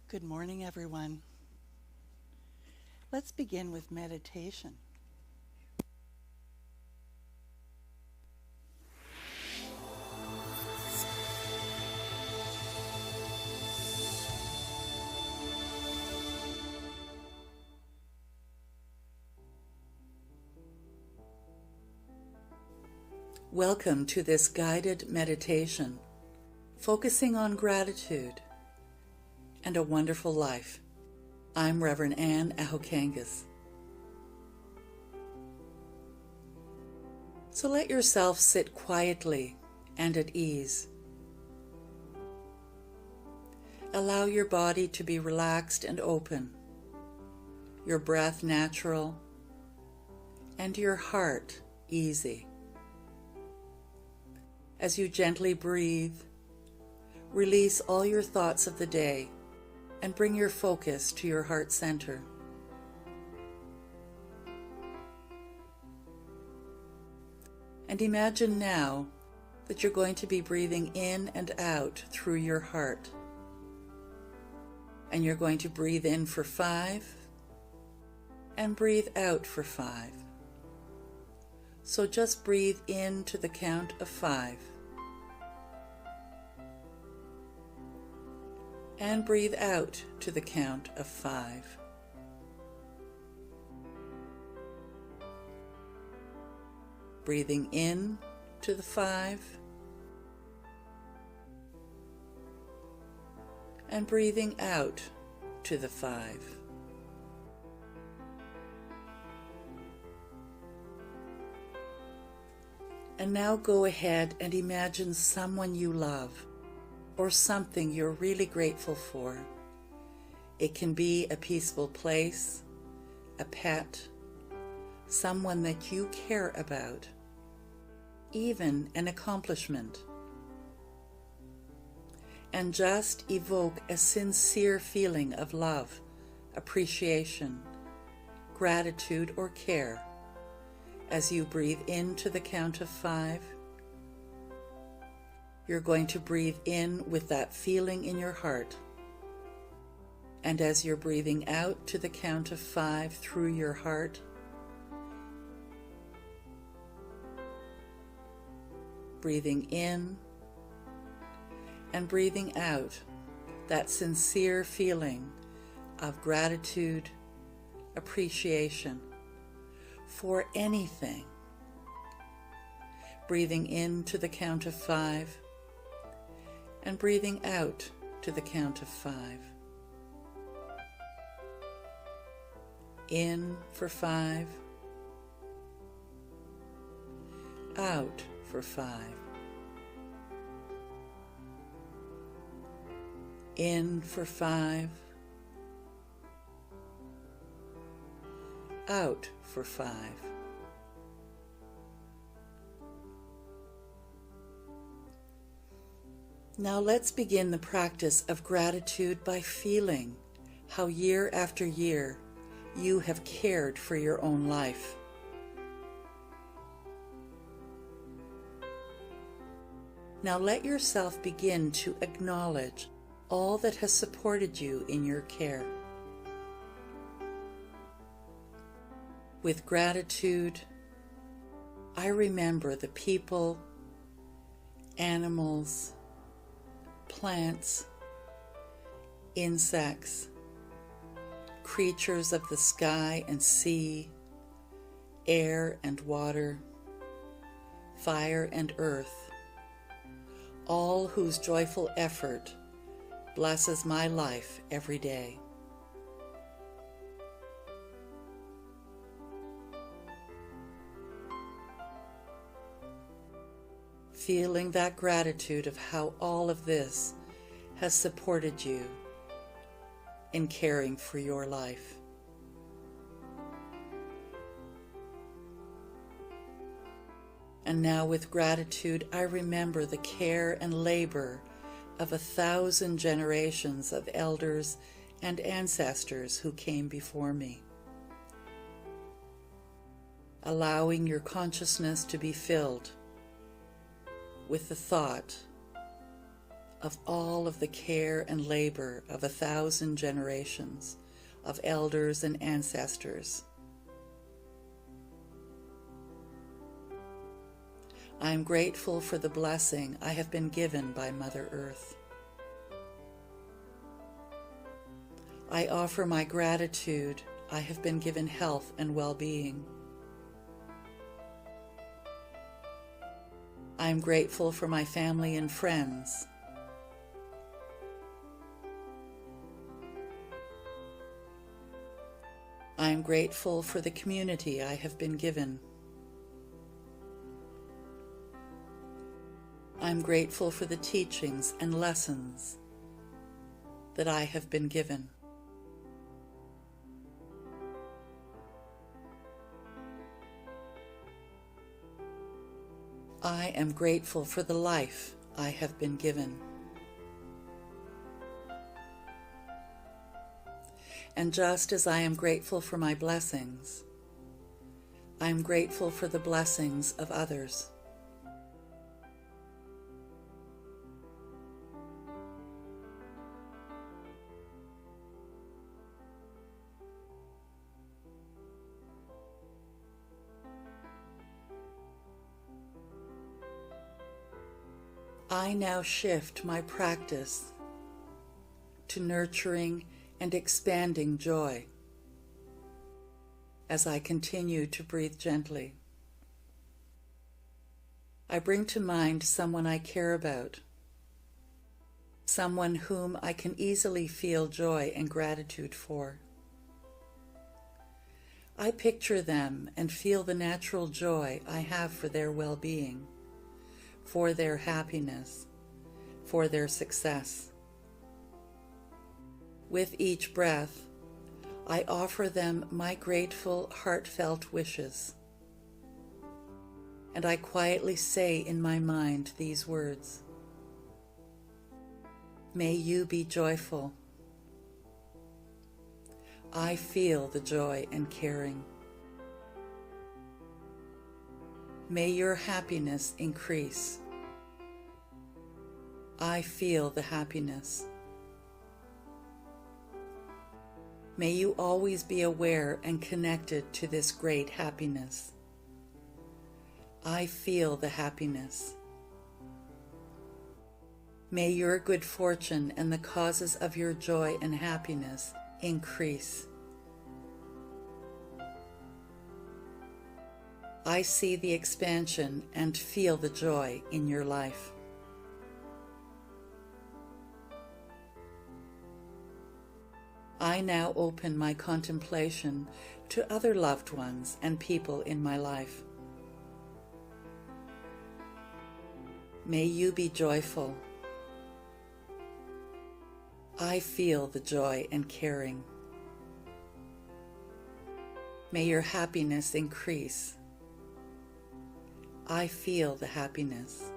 Good morning, everyone. Let's begin with meditation. Welcome to this guided meditation, focusing on gratitude and a wonderful life. I'm Reverend Anne Ahokangas. So let yourself sit quietly and at ease. Allow your body to be relaxed and open, your breath natural, and your heart easy. As you gently breathe, release all your thoughts of the day and bring your focus to your heart center. And imagine now that you're going to be breathing in and out through your heart. And you're going to breathe in for 5 and breathe out for 5. So just breathe in to the count of 5. And breathe out to the count of 5. Breathing in to the 5. And breathing out to the 5. And now go ahead and imagine someone you love or something you're really grateful for. It can be a peaceful place, a pet, someone that you care about, even an accomplishment. And just evoke a sincere feeling of love, appreciation, gratitude, or care as you breathe into the count of 5. You're going to breathe in with that feeling in your heart. And as you're breathing out to the count of 5 through your heart, breathing in and breathing out that sincere feeling of gratitude, appreciation for anything. Breathing in to the count of 5 and breathing out to the count of 5. In for 5, out for 5. In for 5, out for 5. Now let's begin the practice of gratitude by feeling how year after year you have cared for your own life. Now let yourself begin to acknowledge all that has supported you in your care. With gratitude, I remember the people, animals, plants, insects, creatures of the sky and sea, air and water, fire and earth, all whose joyful effort blesses my life every day. Feeling that gratitude of how all of this has supported you in caring for your life. And now with gratitude, I remember the care and labor of 1,000 generations of elders and ancestors who came before me. Allowing your consciousness to be filled with the thought of all of the care and labor of 1,000 generations of elders and ancestors. I am grateful for the blessing I have been given by Mother Earth. I offer my gratitude I have been given health and well-being. I am grateful for my family and friends. I am grateful for the community I have been given. I am grateful for the teachings and lessons that I have been given. I am grateful for the life I have been given. And just as I am grateful for my blessings, I am grateful for the blessings of others. I now shift my practice to nurturing and expanding joy as I continue to breathe gently. I bring to mind someone I care about, someone whom I can easily feel joy and gratitude for. I picture them and feel the natural joy I have for their well-being, for their happiness, for their success. With each breath, I offer them my grateful, heartfelt wishes. And I quietly say in my mind these words: May you be joyful. I feel the joy and caring. May your happiness increase. I feel the happiness. May you always be aware and connected to this great happiness. I feel the happiness. May your good fortune and the causes of your joy and happiness increase. I see the expansion and feel the joy in your life. I now open my contemplation to other loved ones and people in my life. May you be joyful. I feel the joy and caring. May your happiness increase. I feel the happiness.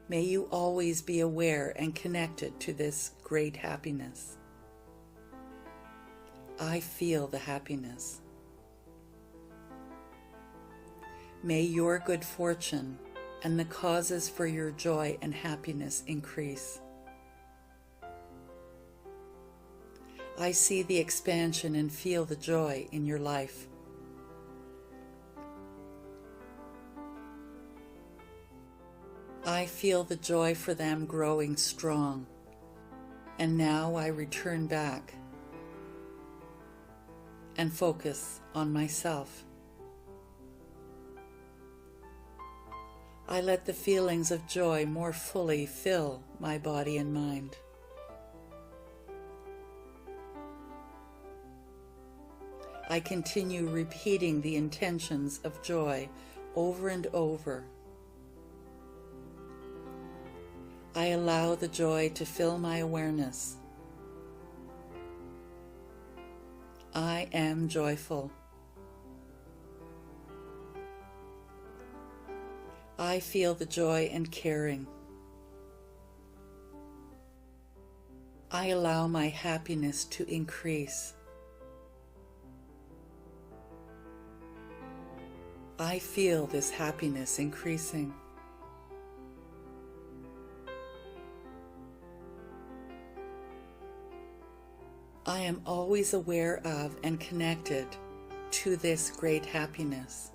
May you always be aware and connected to this great happiness. I feel the happiness. May your good fortune and the causes for your joy and happiness increase. I see the expansion and feel the joy in your life. I feel the joy for them growing strong, and now I return back and focus on myself. I let the feelings of joy more fully fill my body and mind. I continue repeating the intentions of joy over and over. I allow the joy to fill my awareness. I am joyful. I feel the joy and caring. I allow my happiness to increase. I feel this happiness increasing. I am always aware of and connected to this great happiness,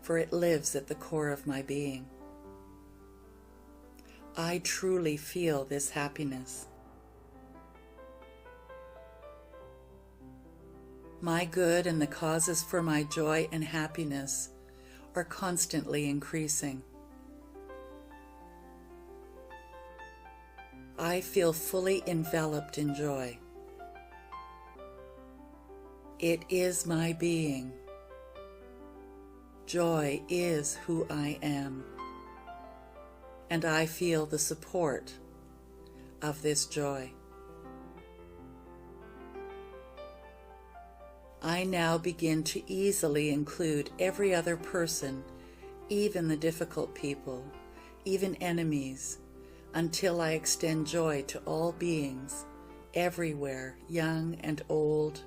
for it lives at the core of my being. I truly feel this happiness. My good and the causes for my joy and happiness are constantly increasing. I feel fully enveloped in joy. It is my being. Joy is who I am. And I feel the support of this joy. I now begin to easily include every other person, even the difficult people, even enemies, until I extend joy to all beings, everywhere, young and old,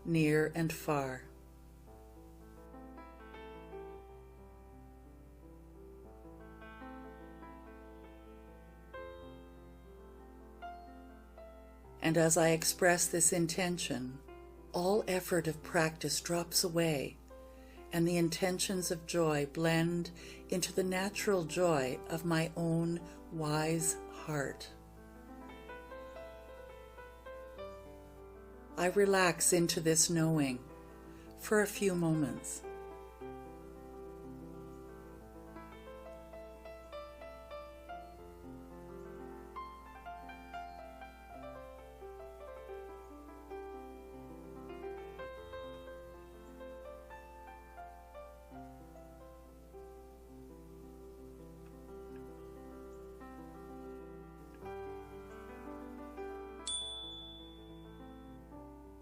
near and far. And as I express this intention, all effort of practice drops away, and the intentions of joy blend into the natural joy of my own wise heart. I relax into this knowing for a few moments.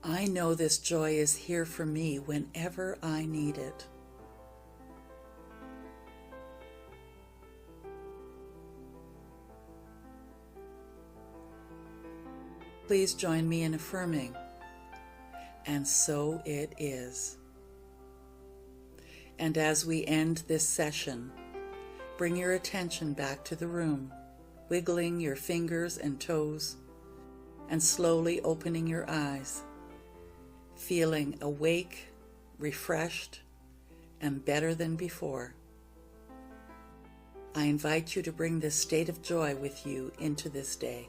I know this joy is here for me whenever I need it. Please join me in affirming, and so it is. And as we end this session, bring your attention back to the room, wiggling your fingers and toes, and slowly opening your eyes, feeling awake, refreshed, and better than before. I invite you to bring this state of joy with you into this day.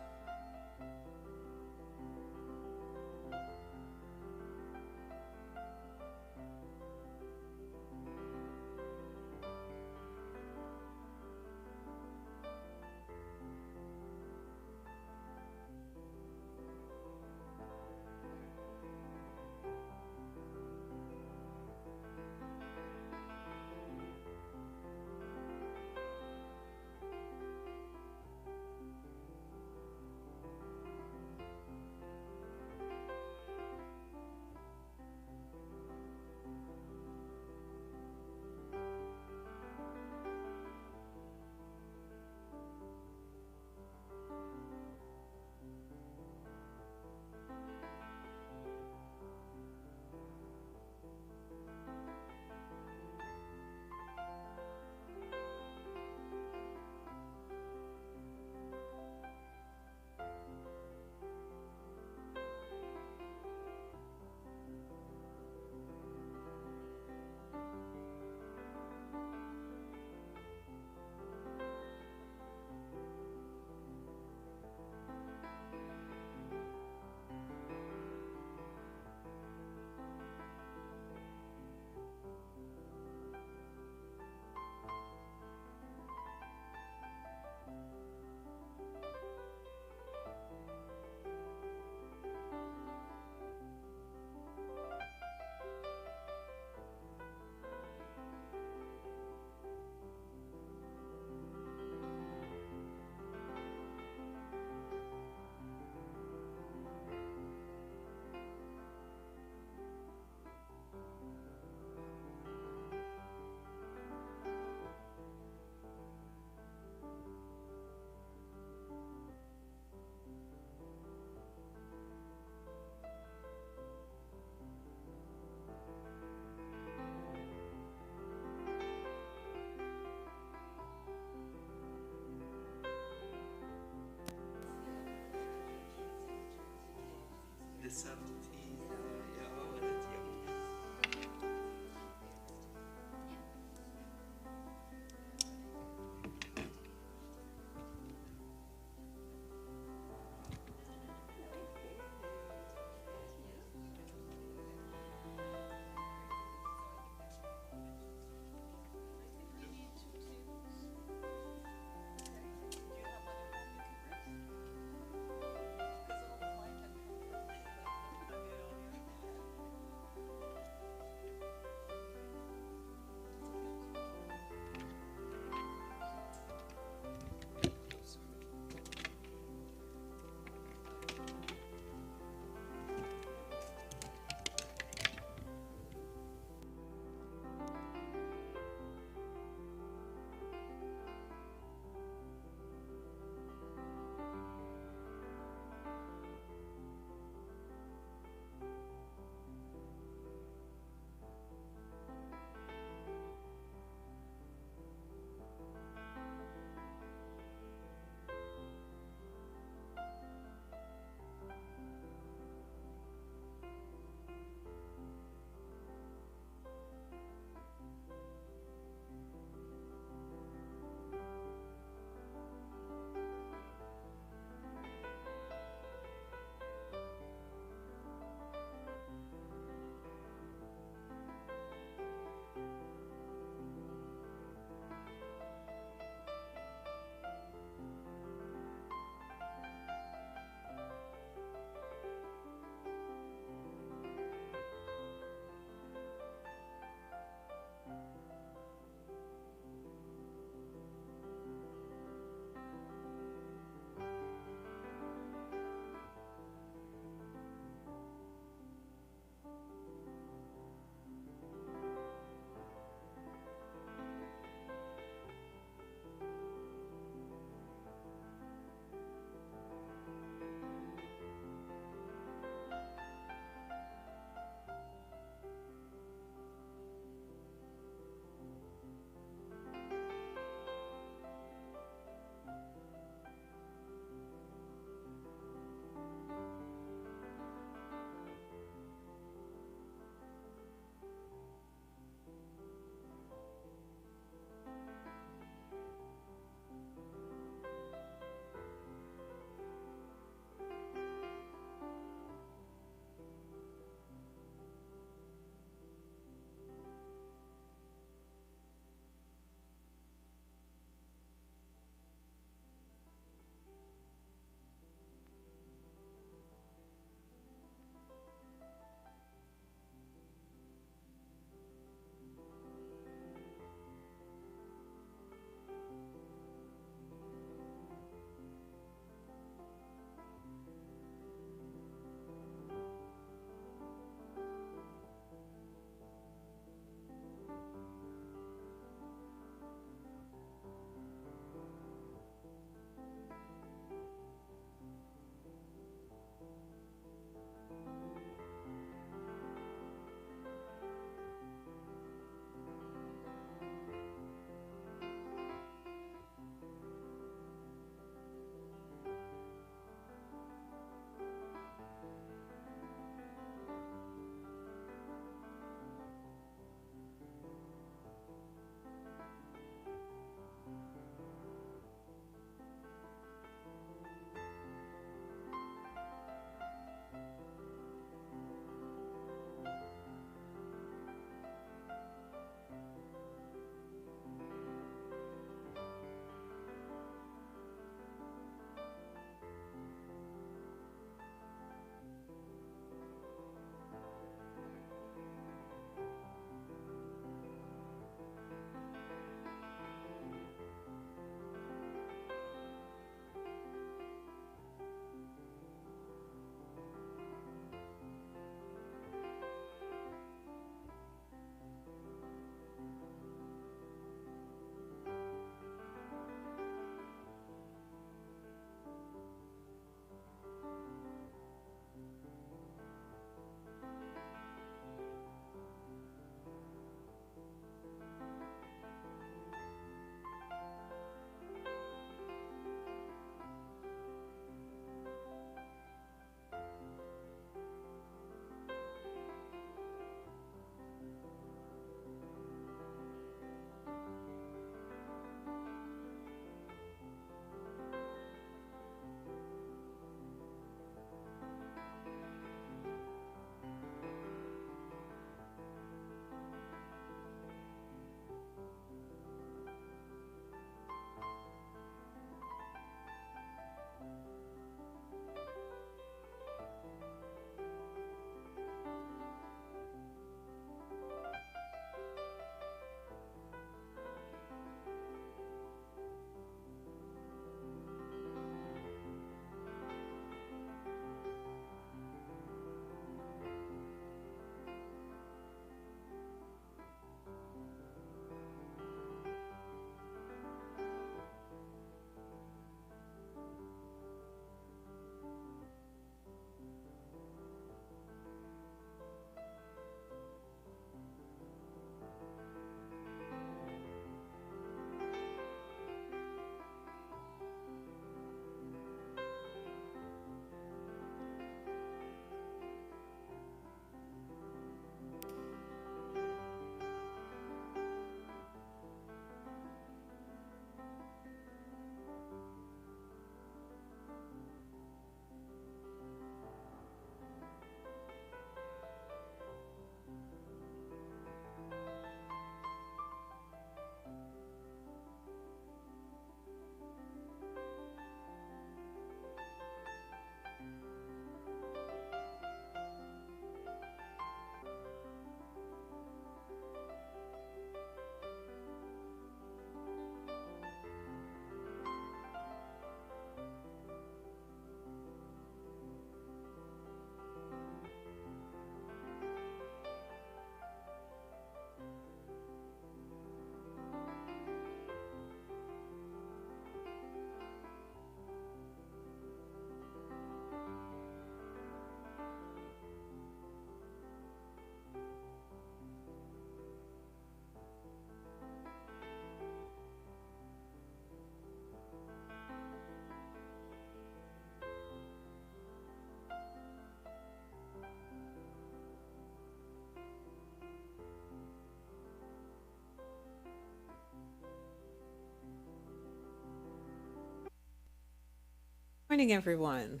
Everyone.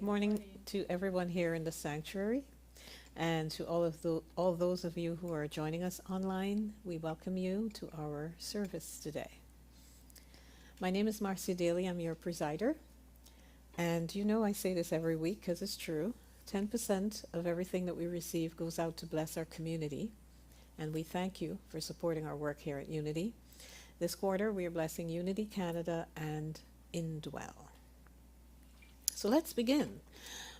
Morning to everyone here in the sanctuary, and to all those of you who are joining us online. We welcome you to our service today. My name is Marcia Daly. I'm your presider, and I say this every week because it's true. 10% of everything that we receive goes out to bless our community, and we thank you for supporting our work here at Unity. This quarter, we are blessing Unity Canada and Indwell. So let's begin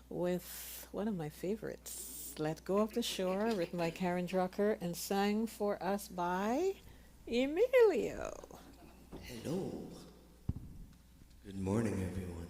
with one of my favorites, Let Go of the Shore, written by Karen Drucker and sang for us by Emilio. Hello. Good morning, everyone.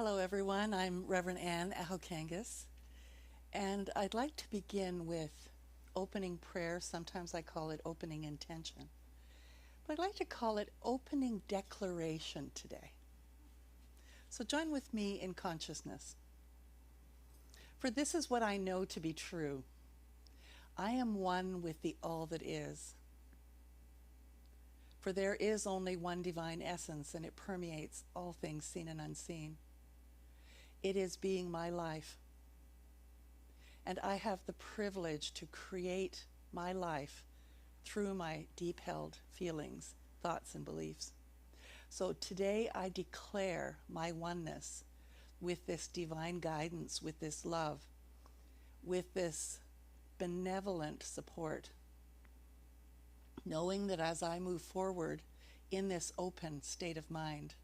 Hello, everyone. I'm Reverend Ann Ahokangas, and I'd like to begin with opening prayer. Sometimes I call it opening intention, but I'd like to call it opening declaration today. So join with me in consciousness. For this is what I know to be true. I am one with the all that is. For there is only one divine essence, and it permeates all things seen and unseen. It is being my life. And I have the privilege to create my life through my deep-held feelings, thoughts, and beliefs. So today I declare my oneness with this divine guidance, with this love, with this benevolent support, knowing that as I move forward in this open state of mind,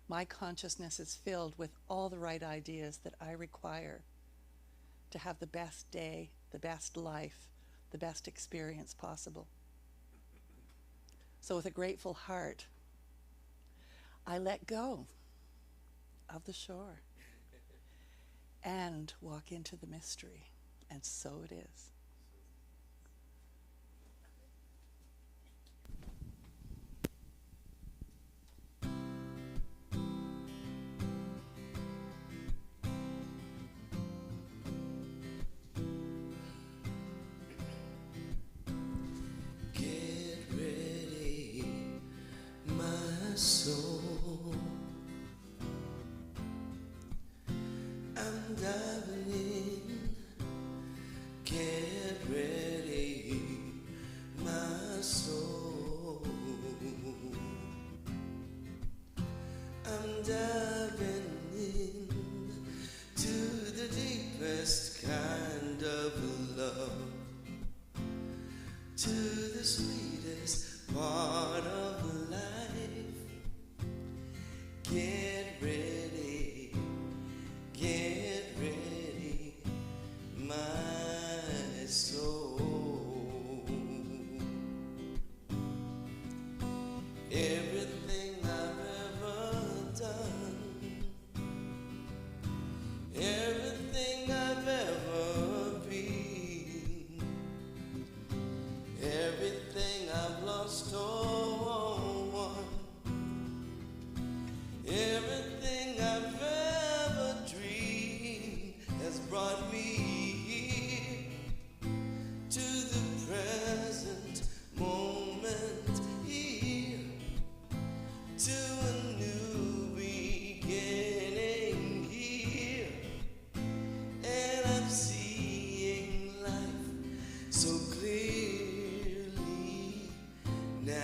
my consciousness is filled with all the right ideas that I require to have the best day, the best life, the best experience possible. So with a grateful heart, I let go of the shore and walk into the mystery. And so it is. Get ready, my soul. I'm diving in. Get ready, my soul. I'm diving in to the deepest kind of love, to the sweetest part of life. Get ready, my soul. Everything I've ever done, everything I've ever been, everything I've lost or won, everything I've ever dreamed has brought me here to the present moment, here to a new beginning here, and I'm seeing life so clearly now.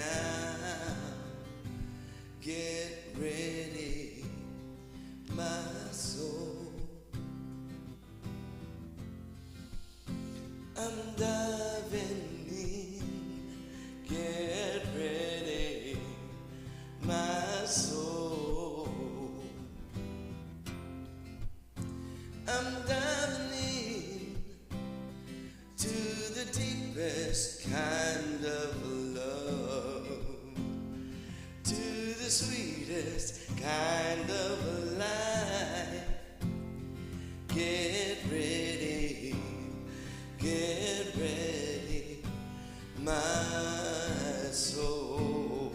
Get ready, my soul. I'm diving in. Get ready, my soul. I'm diving in to the deepest kind of love, to the sweetest kind of life. Get ready, my soul.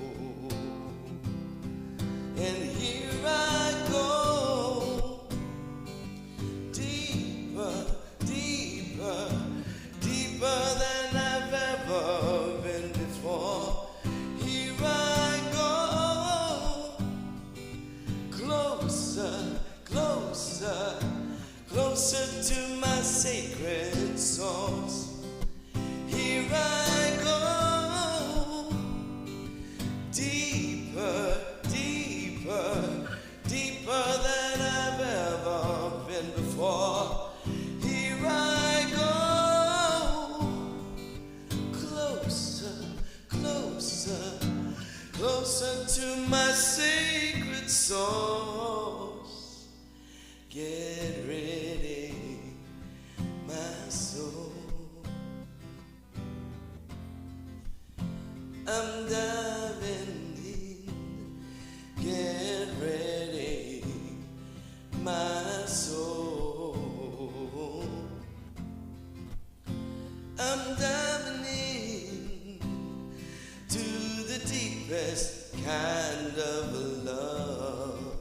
And here I go, deeper, deeper, deeper than I've ever been before. Here I go, closer, closer, closer to my sacred source. Here I go, deeper, deeper, deeper than I've ever been before. Here I go, closer, closer, closer to my sacred source. Get ready, my soul. I'm diving in. Get ready, I'm diving in to the deepest kind of love,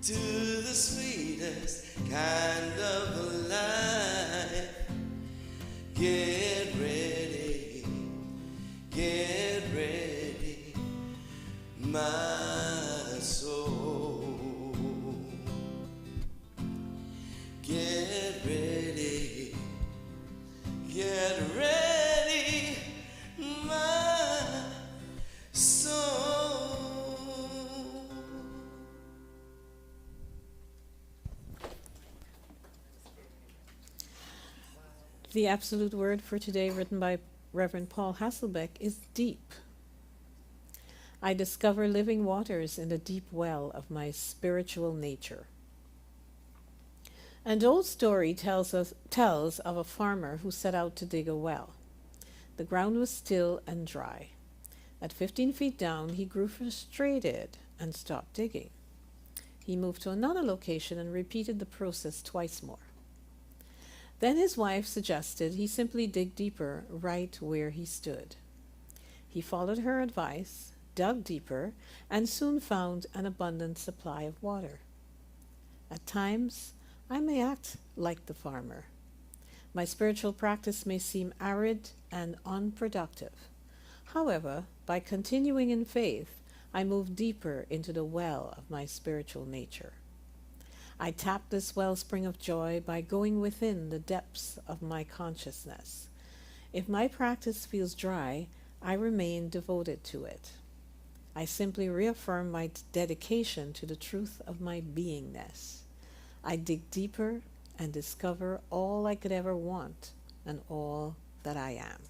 to the sweetest kind of life. Get ready, my soul. Get ready, my soul. The absolute word for today, written by Reverend Paul Hasselbeck, is deep. I discover living waters in the deep well of my spiritual nature. An old story tells of a farmer who set out to dig a well. The ground was still and dry. At 15 feet down, he grew frustrated and stopped digging. He moved to another location and repeated the process twice more. Then his wife suggested he simply dig deeper right where he stood. He followed her advice, dug deeper, and soon found an abundant supply of water. At times, I may act like the farmer. My spiritual practice may seem arid and unproductive. However, by continuing in faith, I move deeper into the well of my spiritual nature. I tap this wellspring of joy by going within the depths of my consciousness. If my practice feels dry, I remain devoted to it. I simply reaffirm my dedication to the truth of my beingness. I dig deeper and discover all I could ever want and all that I am.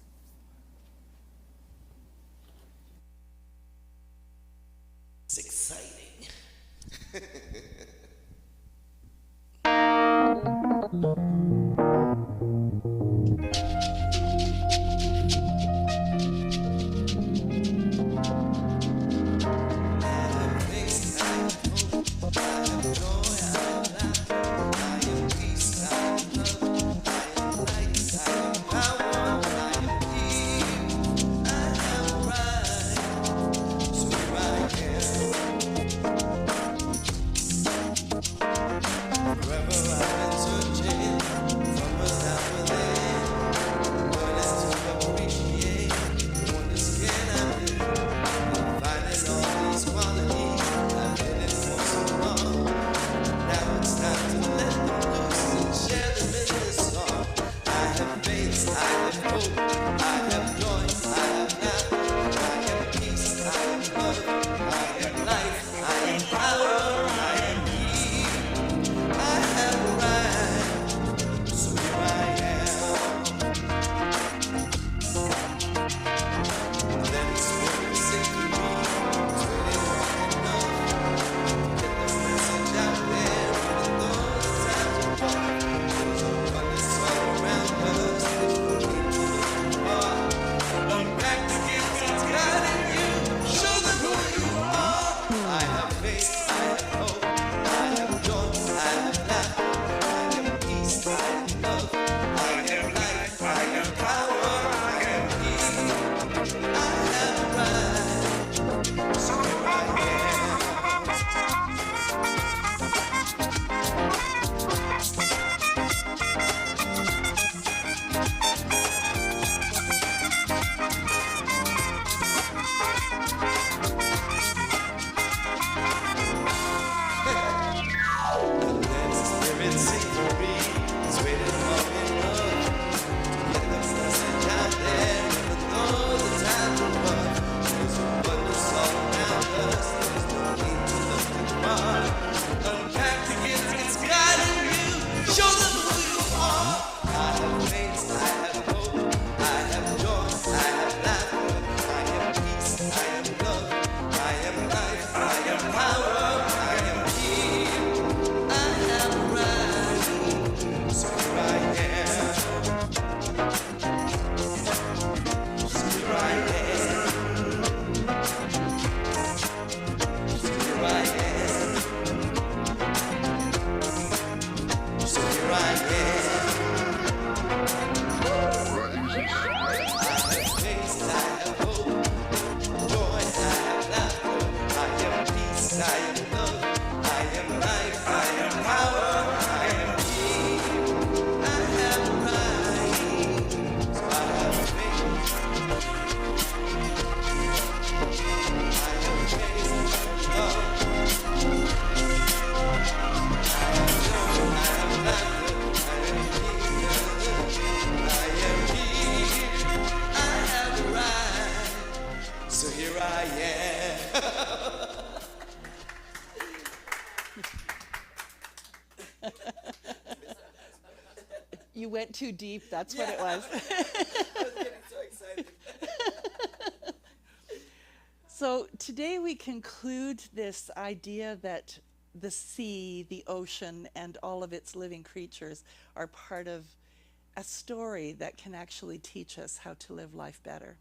It's exciting. too deep, that's what it was. I was getting so excited. So today we conclude this idea that the sea, the ocean, and all of its living creatures are part of a story that can actually teach us how to live life better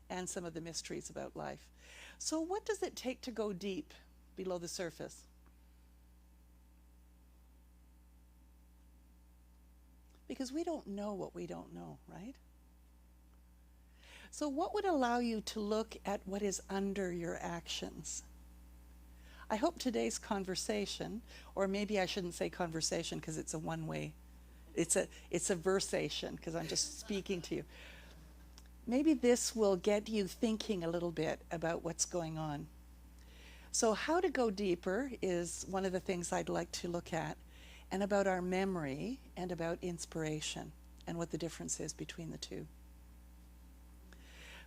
and some of the mysteries about life. So what does it take to go deep below the surface? Because we don't know what we don't know, right? So what would allow you to look at what is under your actions? I hope today's conversation, or maybe I shouldn't say conversation because it's a one-way, it's a versation because I'm just speaking to you. Maybe this will get you thinking a little bit about what's going on. So how to go deeper is one of the things I'd like to look at, and about our memory and about inspiration and what the difference is between the two.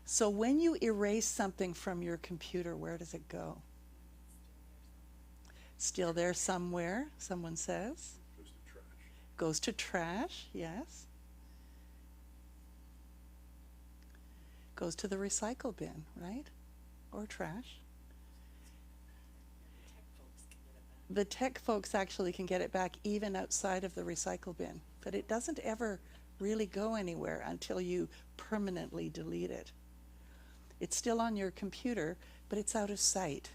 So when you erase something from your computer, where does it go? Still there somewhere, someone says. Goes to trash. Goes to trash, yes. Goes to the recycle bin, right? Or trash. The tech folks actually can get it back even outside of the recycle bin, but it doesn't ever really go anywhere until you permanently delete it. It's still on your computer, but it's out of sight.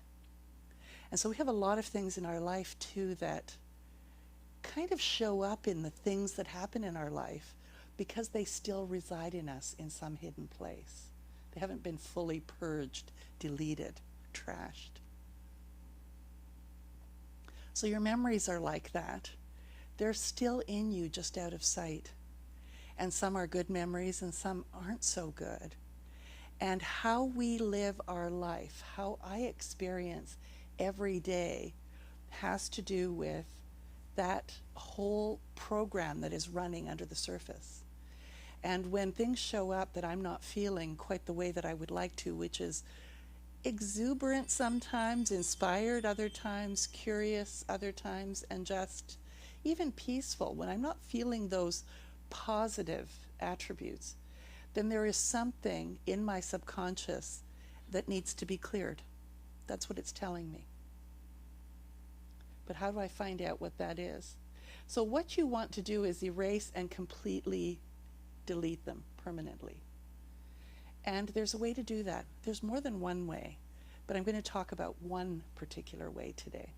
And so we have a lot of things in our life too that kind of show up in the things that happen in our life because they still reside in us in some hidden place. They haven't been fully purged, deleted, trashed. So your memories are like that. They're still in you, just out of sight. And some are good memories and some aren't so good. And how we live our life, how I experience every day, has to do with that whole program that is running under the surface. And when things show up that I'm not feeling quite the way that I would like to, which is exuberant sometimes, inspired other times, curious other times, and just even peaceful, when I'm not feeling those positive attributes, then there is something in my subconscious that needs to be cleared. That's what it's telling me. But how do I find out what that is? So what you want to do is erase and completely delete them permanently. And there's a way to do that. There's more than one way, but I'm going to talk about one particular way today.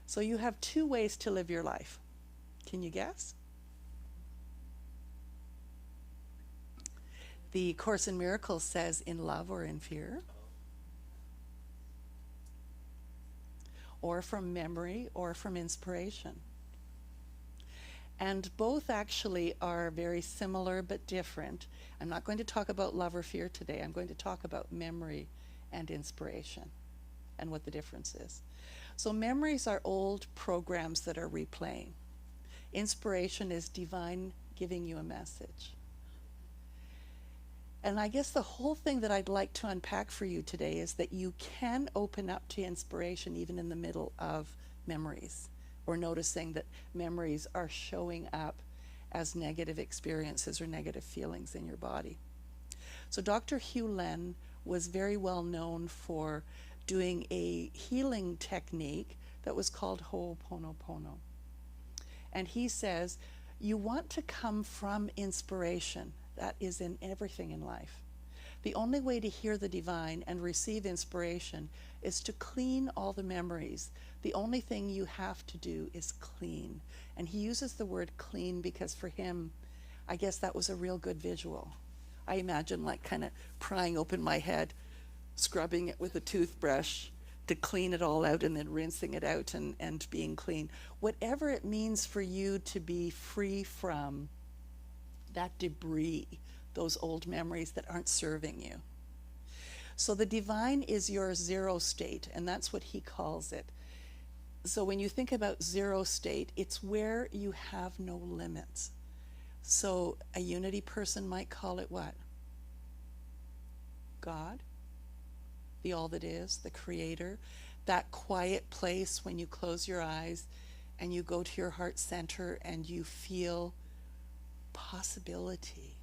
So you have two ways to live your life. Can you guess? The Course in Miracles says in love or in fear, or from memory or from inspiration. And both actually are very similar but different. I'm not going to talk about love or fear today. I'm going to talk about memory and inspiration and what the difference is. So memories are old programs that are replaying. Inspiration is divine giving you a message. And I guess the whole thing that I'd like to unpack for you today is that you can open up to inspiration even in the middle of memories, or noticing that memories are showing up as negative experiences or negative feelings in your body. So Dr. Hugh Len was very well known for doing a healing technique that was called Ho'oponopono. And he says, you want to come from inspiration. That is in everything in life. The only way to hear the divine and receive inspiration is to clean all the memories. The only thing you have to do is clean. And he uses the word clean because for him, I guess that was a real good visual. I imagine like kind of prying open my head, scrubbing it with a toothbrush to clean it all out and then rinsing it out and being clean. Whatever it means for you to be free from that debris, those old memories that aren't serving you. So the divine is your zero state, and that's what he calls it. So when you think about zero state, it's where you have no limits. So a unity person might call it what? God, the all that is, the creator, that quiet place when you close your eyes and you go to your heart center and you feel possibility,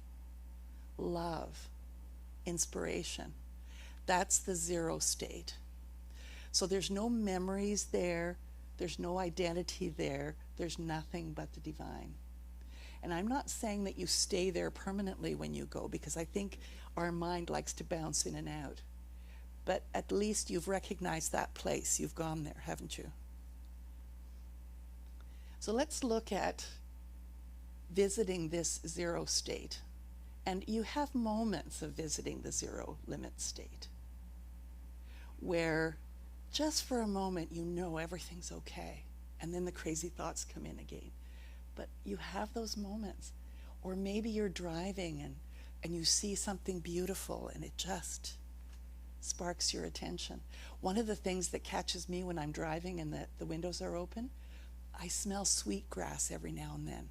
love, inspiration. That's the zero state. So there's no memories there, there's no identity there, there's nothing but the divine. And I'm not saying that you stay there permanently when you go, because I think our mind likes to bounce in and out. But at least you've recognized that place. You've gone there, haven't you? So let's look at visiting this zero state. And you have moments of visiting the zero limit state where just for a moment you know everything's okay. And then the crazy thoughts come in again. But you have those moments. Or maybe you're driving and you see something beautiful and it just sparks your attention. One of the things that catches me when I'm driving and the windows are open, I smell sweetgrass every now and then.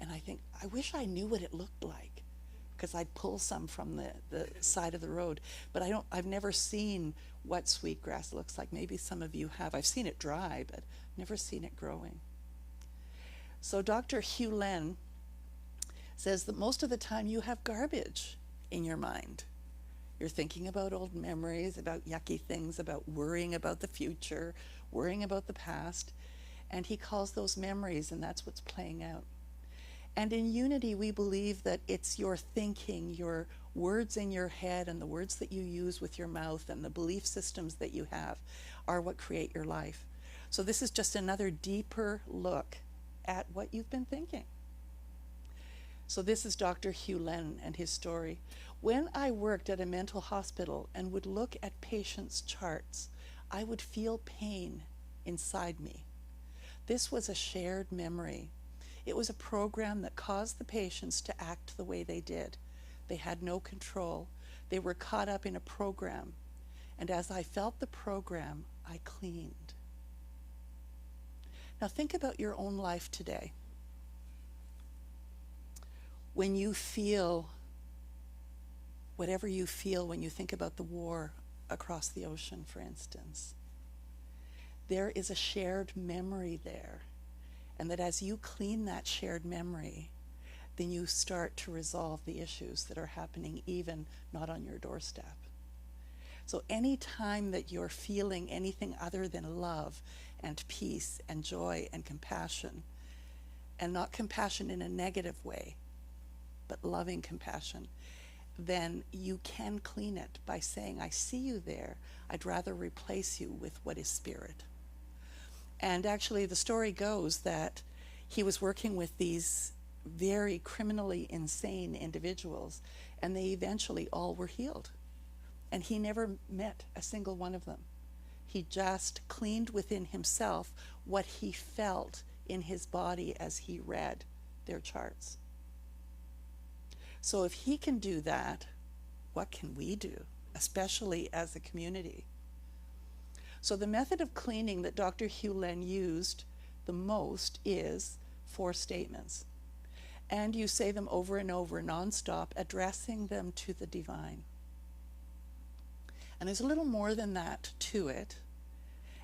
And I think, I wish I knew what it looked like, because I'd pull some from the side of the road. But I've never seen what sweetgrass looks like. Maybe some of you have. I've seen it dry, but never seen it growing. So Dr. Hugh Len says that most of the time you have garbage in your mind. You're thinking about old memories, about yucky things, about worrying about the future, worrying about the past. And he calls those memories, and that's what's playing out. And in Unity, we believe that it's your thinking, your words in your head, and the words that you use with your mouth, and the belief systems that you have are what create your life. So this is just another deeper look at what you've been thinking. So this is Dr. Hugh Len and his story. When I worked at a mental hospital and would look at patients' charts, I would feel pain inside me. This was a shared memory. It was a program that caused the patients to act the way they did. They had no control. They were caught up in a program. And as I felt the program, I cleaned. Now think about your own life today. When you feel whatever you feel when you think about the war across the ocean, for instance, there is a shared memory there. And that as you clean that shared memory, then you start to resolve the issues that are happening even not on your doorstep. So any time that you're feeling anything other than love and peace and joy and compassion, and not compassion in a negative way, but loving compassion, then you can clean it by saying, I see you there. I'd rather replace you with what is spirit. And actually the story goes that he was working with these very criminally insane individuals, and they eventually all were healed. And he never met a single one of them. He just cleaned within himself what he felt in his body as he read their charts. So if he can do that, what can we do, especially as a community? So the method of cleaning that Dr. Hugh Len used the most is 4 statements. And you say them over and over, nonstop, addressing them to the divine. And there's a little more than that to it.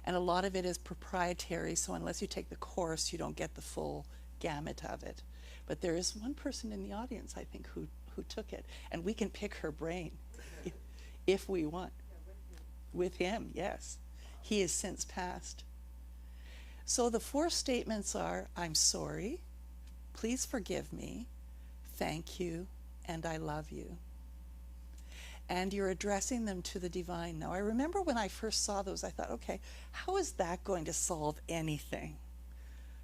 And a lot of it is proprietary, so unless you take the course, you don't get the full gamut of it. But there is one person in the audience, I think, who took it. And we can pick her brain if we want. With him, yes. He has since passed. So the 4 statements are, I'm sorry, please forgive me, thank you, and I love you. And you're addressing them to the divine. Now, I remember when I first saw those, I thought, okay, how is that going to solve anything?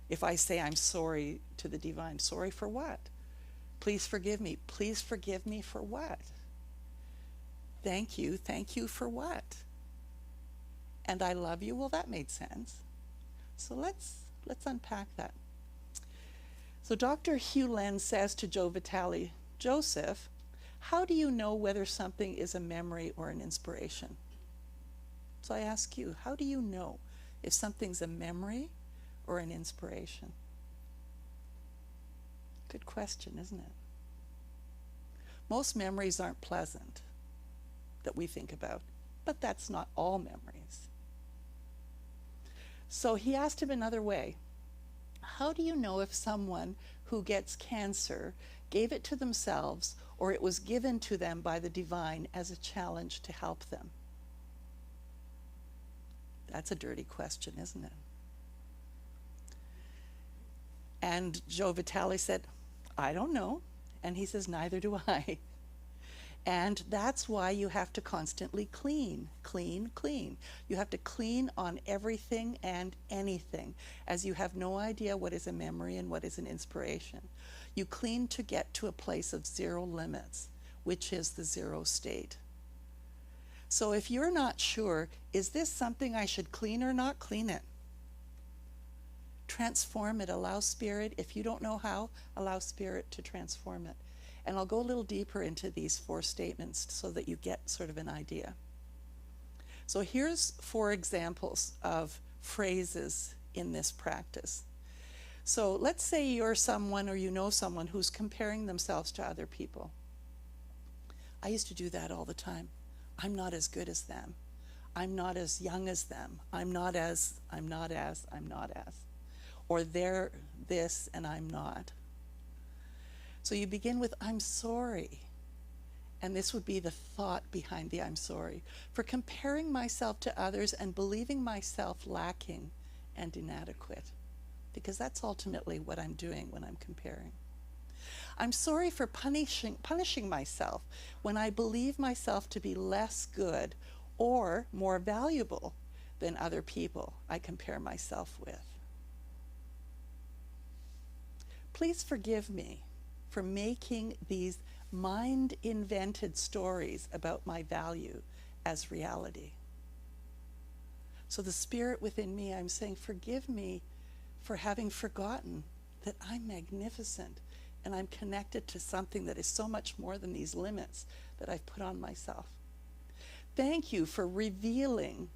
If I say I'm sorry to the divine, sorry for what? Please forgive me. Please forgive me for what? Thank you for what? And I love you. Well, that made sense. So let's unpack that. So Dr. Hugh Len says to Joe Vitale, Joseph, how do you know whether something is a memory or an inspiration? So I ask you, how do you know if something's a memory or an inspiration? Good question, isn't it? Most memories aren't pleasant that we think about, but that's not all memories. So he asked him another way. how do you know if someone who gets cancer gave it to themselves or it was given to them by the divine as a challenge to help them? That's a dirty question, isn't it? And Joe Vitale said, I don't know. And he says, neither do I. And that's why you have to constantly clean, clean, clean. You have to clean on everything and anything, as you have no idea what is a memory and what is an inspiration. You clean to get to a place of zero limits, which is the zero state. So if you're not sure, is this something I should clean or not, clean it. Transform it, allow spirit. If you don't know how, allow spirit to transform it. And I'll go a little deeper into these 4 statements so that you get sort of an idea. So here's 4 examples of phrases in this practice. So let's say you're someone or you know someone who's comparing themselves to other people. I used to do that all the time. I'm not as good as them. I'm not as young as them. I'm not as. Or they're this and I'm not. So you begin with, I'm sorry. And this would be the thought behind the I'm sorry. For comparing myself to others and believing myself lacking and inadequate. Because that's ultimately what I'm doing when I'm comparing. I'm sorry for punishing myself when I believe myself to be less good or more valuable than other people I compare myself with. Please forgive me for making these mind-invented stories about my value as reality. So the spirit within me, I'm saying, forgive me for having forgotten that I'm magnificent and I'm connected to something that is so much more than these limits that I've put on myself. Thank you for revealing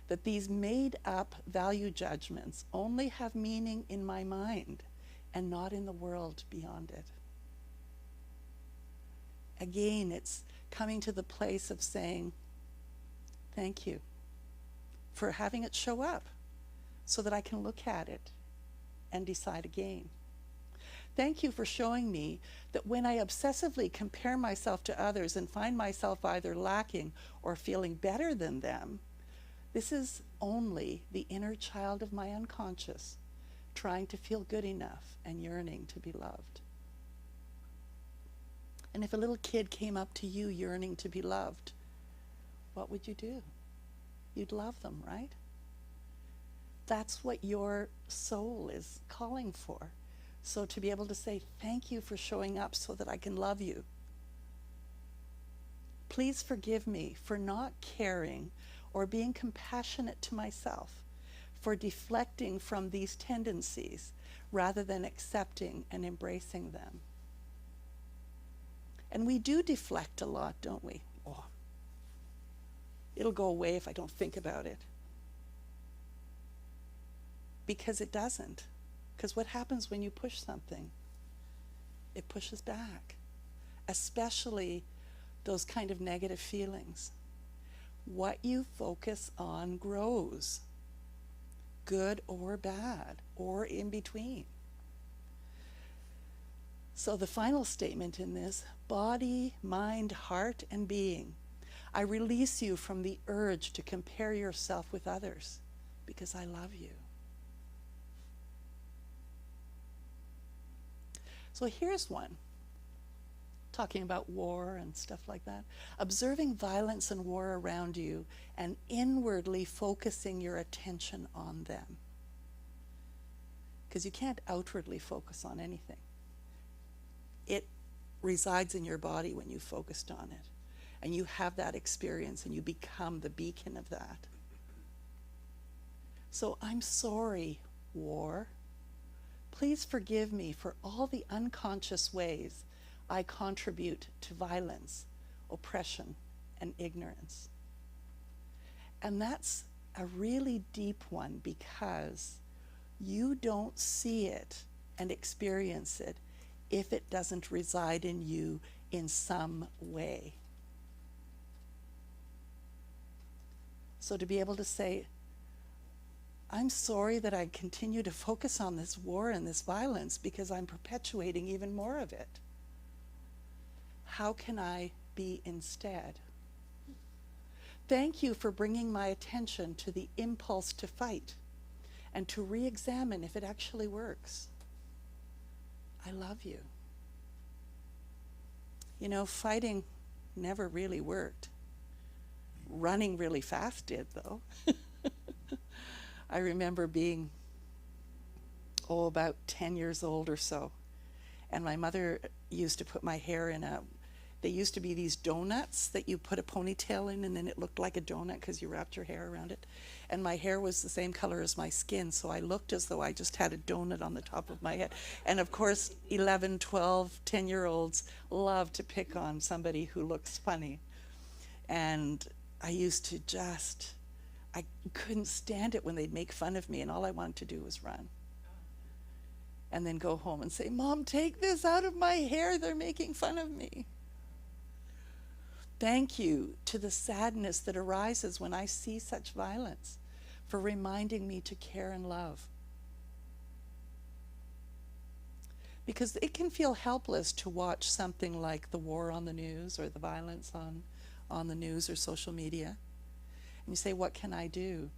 that these made-up value judgments only have meaning in my mind and not in the world beyond it. Again, it's coming to the place of saying, thank you for having it show up so that I can look at it and decide again. Thank you for showing me that when I obsessively compare myself to others and find myself either lacking or feeling better than them, this is only the inner child of my unconscious trying to feel good enough and yearning to be loved. And if a little kid came up to you yearning to be loved, what would you do? You'd love them, right? That's what your soul is calling for. So to be able to say, thank you for showing up so that I can love you. Please forgive me for not caring or being compassionate to myself, for deflecting from these tendencies rather than accepting and embracing them. And we do deflect a lot, don't we? Oh, it'll go away if I don't think about it. Because it doesn't. Because what happens when you push something? It pushes back. Especially those kind of negative feelings. What you focus on grows. Good or bad, or in between. So the final statement in this, body, mind, heart, and being. I release you from the urge to compare yourself with others because I love you. So here's one, talking about war and stuff like that. Observing violence and war around you and inwardly focusing your attention on them. Because you can't outwardly focus on anything. It resides in your body when you focused on it. And you have that experience and you become the beacon of that. So I'm sorry, war. Please forgive me for all the unconscious ways I contribute to violence, oppression, and ignorance. And that's a really deep one because you don't see it and experience it if it doesn't reside in you in some way. So to be able to say, I'm sorry that I continue to focus on this war and this violence because I'm perpetuating even more of it. How can I be instead? Thank you for bringing my attention to the impulse to fight and to re-examine if it actually works. I love you. You know, fighting never really worked. Running really fast did, though. I remember being, about 10 years old or so, and my mother used to put my hair in they used to be these donuts that you put a ponytail in and then it looked like a donut because you wrapped your hair around it. And my hair was the same color as my skin, so I looked as though I just had a donut on the top of my head. And of course, 11, 12, 10-year-olds love to pick on somebody who looks funny. And I used to I couldn't stand it when they'd make fun of me, and all I wanted to do was run. And then go home and say, Mom, take this out of my hair, they're making fun of me. Thank you to the sadness that arises when I see such violence for reminding me to care and love. Because it can feel helpless to watch something like the war on the news or the violence on the news or social media. And you say, what can I do?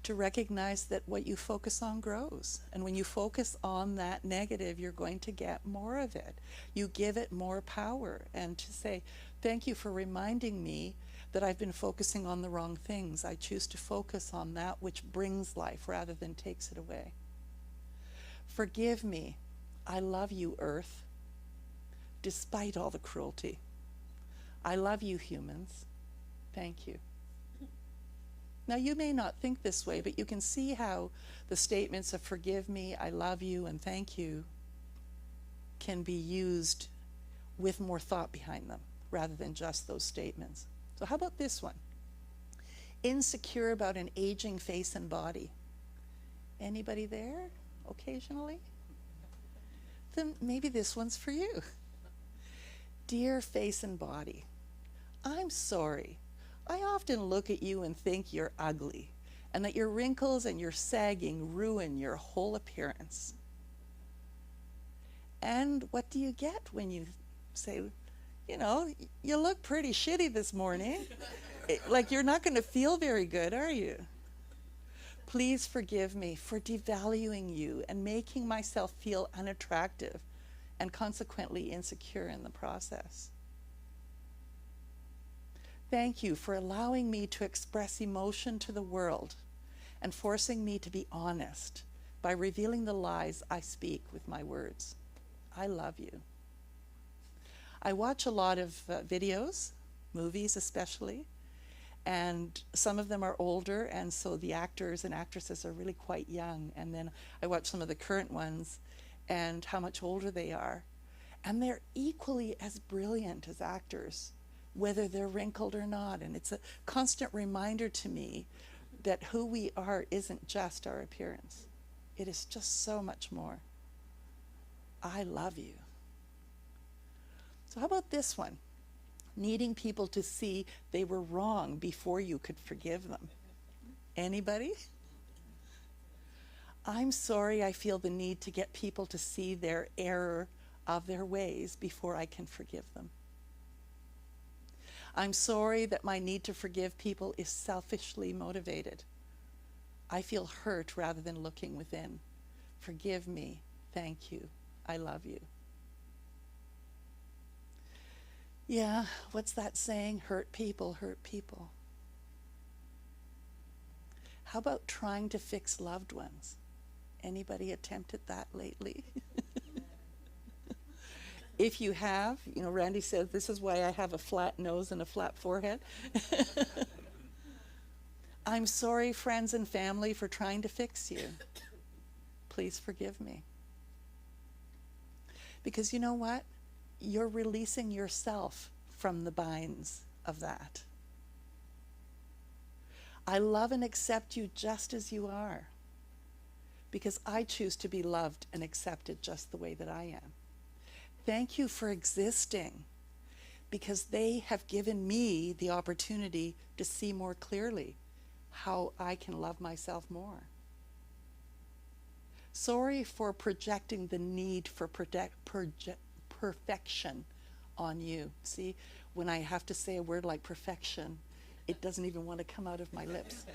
To recognize that what you focus on grows. And when you focus on that negative, you're going to get more of it. You give it more power. And to say, thank you for reminding me that I've been focusing on the wrong things. I choose to focus on that which brings life rather than takes it away. Forgive me. I love you, Earth, despite all the cruelty. I love you, humans. Thank you. Now, you may not think this way, but you can see how the statements of forgive me, I love you, and thank you can be used with more thought behind them rather than just those statements. So how about this one? Insecure about an aging face and body. Anybody there occasionally? Then maybe this one's for you. Dear face and body, I'm sorry. I often look at you and think you're ugly, and that your wrinkles and your sagging ruin your whole appearance. And what do you get when you say, you know, you look pretty shitty this morning? Like you're not going to feel very good, are you? Please forgive me for devaluing you and making myself feel unattractive and consequently insecure in the process. Thank you for allowing me to express emotion to the world and forcing me to be honest by revealing the lies I speak with my words. I love you. I watch a lot of videos, movies especially, and some of them are older, and so the actors and actresses are really quite young. And then I watch some of the current ones and how much older they are. And they're equally as brilliant as actors, whether they're wrinkled or not. And it's a constant reminder to me that who we are isn't just our appearance. It is just so much more. I love you. So how about this one? Needing people to see they were wrong before you could forgive them. Anybody? I'm sorry I feel the need to get people to see their error of their ways before I can forgive them. I'm sorry that my need to forgive people is selfishly motivated. I feel hurt rather than looking within. Forgive me. Thank you. I love you. Yeah, what's that saying? Hurt people, hurt people. How about trying to fix loved ones? Anybody attempted that lately? If you have, you know, Randy says, this is why I have a flat nose and a flat forehead. I'm sorry, friends and family, for trying to fix you. Please forgive me. Because you know what? You're releasing yourself from the binds of that. I love and accept you just as you are, because I choose to be loved and accepted just the way that I am. Thank you for existing, because they have given me the opportunity to see more clearly how I can love myself more. Sorry for projecting the need for perfection on you. See, when I have to say a word like perfection, it doesn't even want to come out of my lips.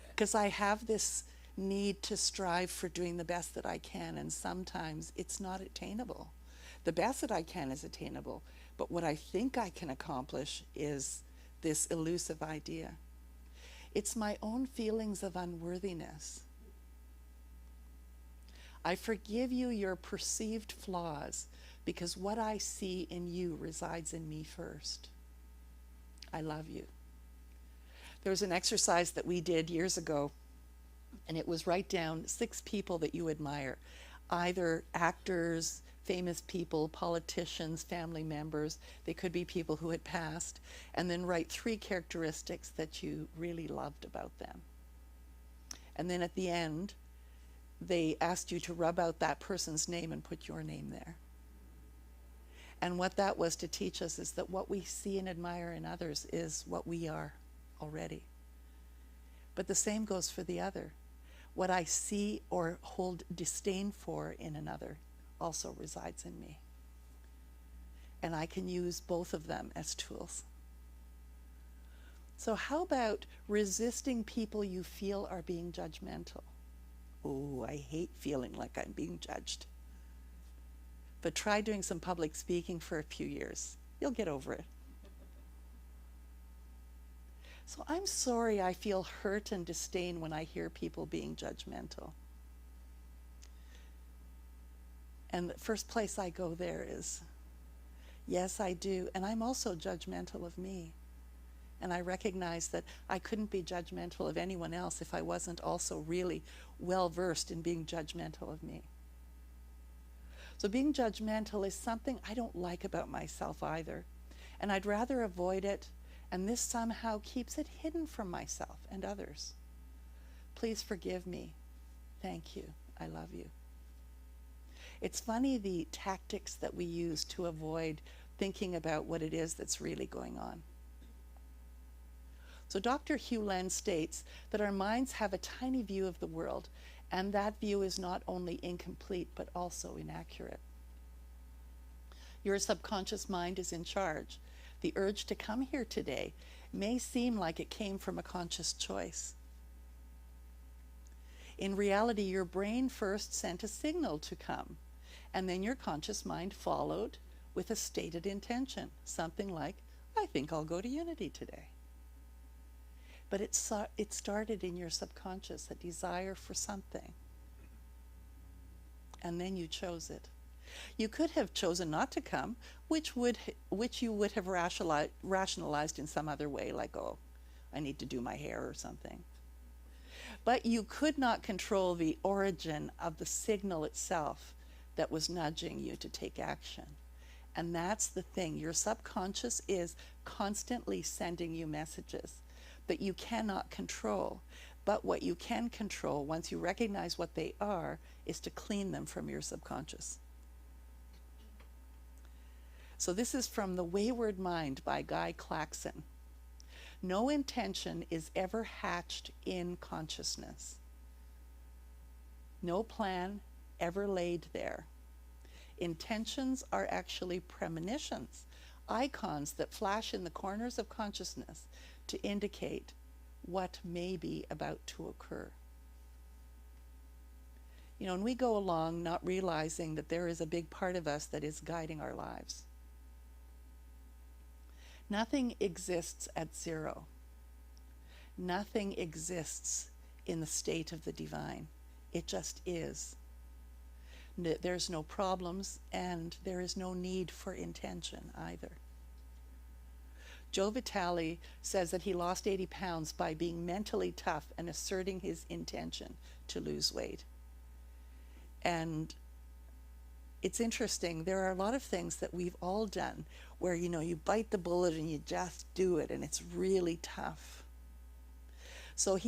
Because I have this need to strive for doing the best that I can, and sometimes it's not attainable. The best that I can is attainable, but what I think I can accomplish is this elusive idea. It's my own feelings of unworthiness. I forgive you your perceived flaws because what I see in you resides in me first. I love you. There was an exercise that we did years ago, and it was write down 6 people that you admire, either actors, famous people, politicians, family members. They could be people who had passed, and then write 3 characteristics that you really loved about them. And then at the end, they asked you to rub out that person's name and put your name there. And what that was to teach us is that what we see and admire in others is what we are already. But the same goes for the other. What I see or hold disdain for in another also resides in me. And I can use both of them as tools. So how about resisting people you feel are being judgmental? Oh, I hate feeling like I'm being judged. But try doing some public speaking for a few years. You'll get over it. So I'm sorry I feel hurt and disdain when I hear people being judgmental. And the first place I go there is, yes, I do. And I'm also judgmental of me. And I recognize that I couldn't be judgmental of anyone else if I wasn't also really well versed in being judgmental of me. So being judgmental is something I don't like about myself either. And I'd rather avoid it, and this somehow keeps it hidden from myself and others. Please forgive me. Thank you. I love you. It's funny the tactics that we use to avoid thinking about what it is that's really going on. So Dr. Hugh Len states that our minds have a tiny view of the world, and that view is not only incomplete, but also inaccurate. Your subconscious mind is in charge. The urge to come here today may seem like it came from a conscious choice. In reality, your brain first sent a signal to come, and then your conscious mind followed with a stated intention, something like, I think I'll go to Unity today. But it started in your subconscious, a desire for something. And then you chose it. You could have chosen not to come, which you would have rationalized in some other way, like, oh, I need to do my hair or something. But you could not control the origin of the signal itself that was nudging you to take action. And that's the thing. Your subconscious is constantly sending you messages that you cannot control. But what you can control, once you recognize what they are, is to clean them from your subconscious. So this is from The Wayward Mind by Guy Claxon. No intention is ever hatched in consciousness. No plan ever laid there. Intentions are actually premonitions, icons that flash in the corners of consciousness to indicate what may be about to occur. You know, and we go along not realizing that there is a big part of us that is guiding our lives. Nothing exists at zero. Nothing exists in the state of the divine. It just is. There's no problems, and there is no need for intention either. Joe Vitale says that he lost 80 pounds by being mentally tough and asserting his intention to lose weight. And it's interesting, there are a lot of things that we've all done where, you know, you bite the bullet and you just do it, and it's really tough. So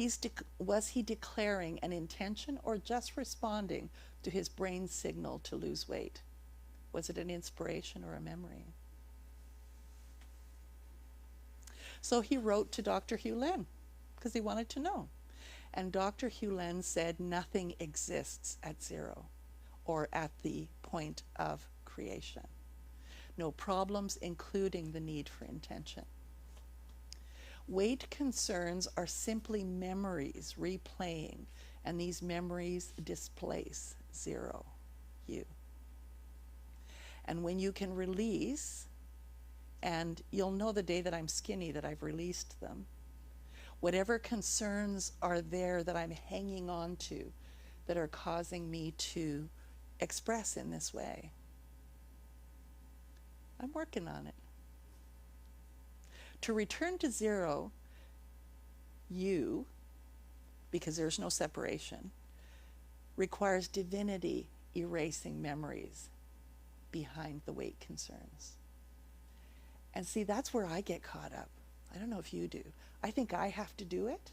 was he declaring an intention or just responding to his brain's signal to lose weight? Was it an inspiration or a memory? So he wrote to Dr. Hugh Len, because he wanted to know. And Dr. Hewlett said nothing exists at zero or at the point of creation. No problems, including the need for intention. Weight concerns are simply memories replaying, and these memories displace zero, you. And when you can release, and you'll know the day that I'm skinny that I've released them, whatever concerns are there that I'm hanging on to that are causing me to express in this way, I'm working on it. To return to zero, you, because there's no separation, requires divinity erasing memories behind the weight concerns. And see, that's where I get caught up. I don't know if you do. I think I have to do it,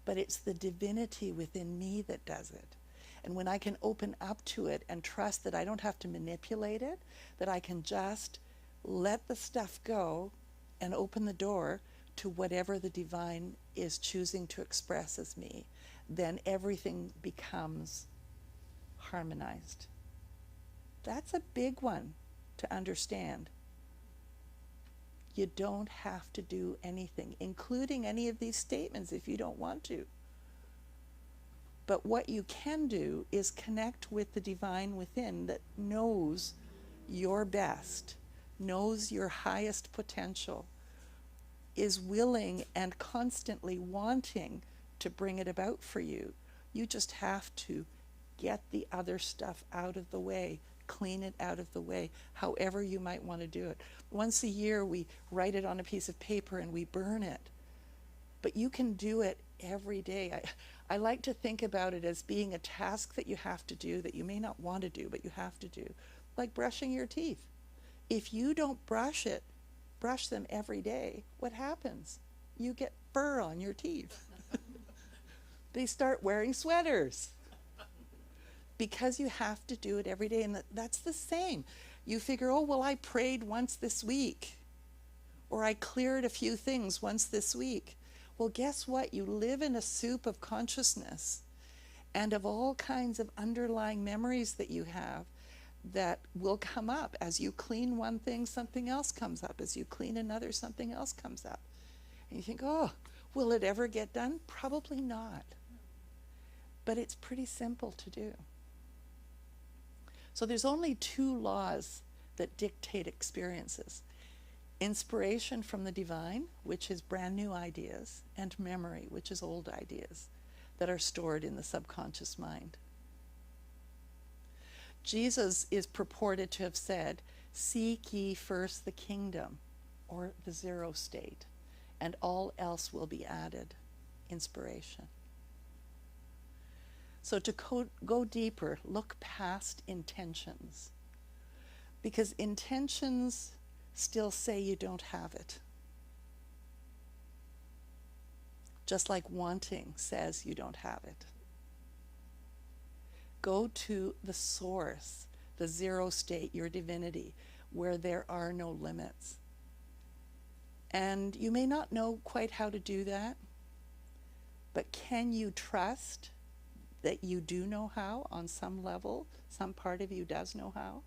but it's the divinity within me that does it. And when I can open up to it and trust that I don't have to manipulate it, that I can just let the stuff go and open the door to whatever the divine is choosing to express as me, then everything becomes harmonized. That's a big one to understand. You don't have to do anything, including any of these statements, if you don't want to. But what you can do is connect with the divine within that knows your best, knows your highest potential, is willing and constantly wanting to bring it about for you. You just have to get the other stuff out of the way, clean it out of the way, however you might want to do it. Once a year we write it on a piece of paper and we burn it. But you can do it every day. I like to think about it as being a task that you have to do, that you may not want to do, but you have to do. Like brushing your teeth. If you don't brush them every day, what happens? You get fur on your teeth. They start wearing sweaters. Because you have to do it every day, and that's the same. You figure, oh, well, I prayed once this week, or I cleared a few things once this week. Well, guess what? You live in a soup of consciousness and of all kinds of underlying memories that you have that will come up. As you clean one thing, something else comes up. As you clean another, something else comes up. And you think, oh, will it ever get done? Probably not. But it's pretty simple to do. So there's only two laws that dictate experiences. Inspiration from the divine, which is brand new ideas, and memory, which is old ideas that are stored in the subconscious mind. Jesus is purported to have said, "Seek ye first the kingdom," or the zero state, "and all else will be added." Inspiration. So to go deeper, look past intentions. Because intentions still say you don't have it. Just like wanting says you don't have it. Go to the source, the zero state, your divinity, where there are no limits. And you may not know quite how to do that, but can you trust that you do know how on some level? Some part of you does know how.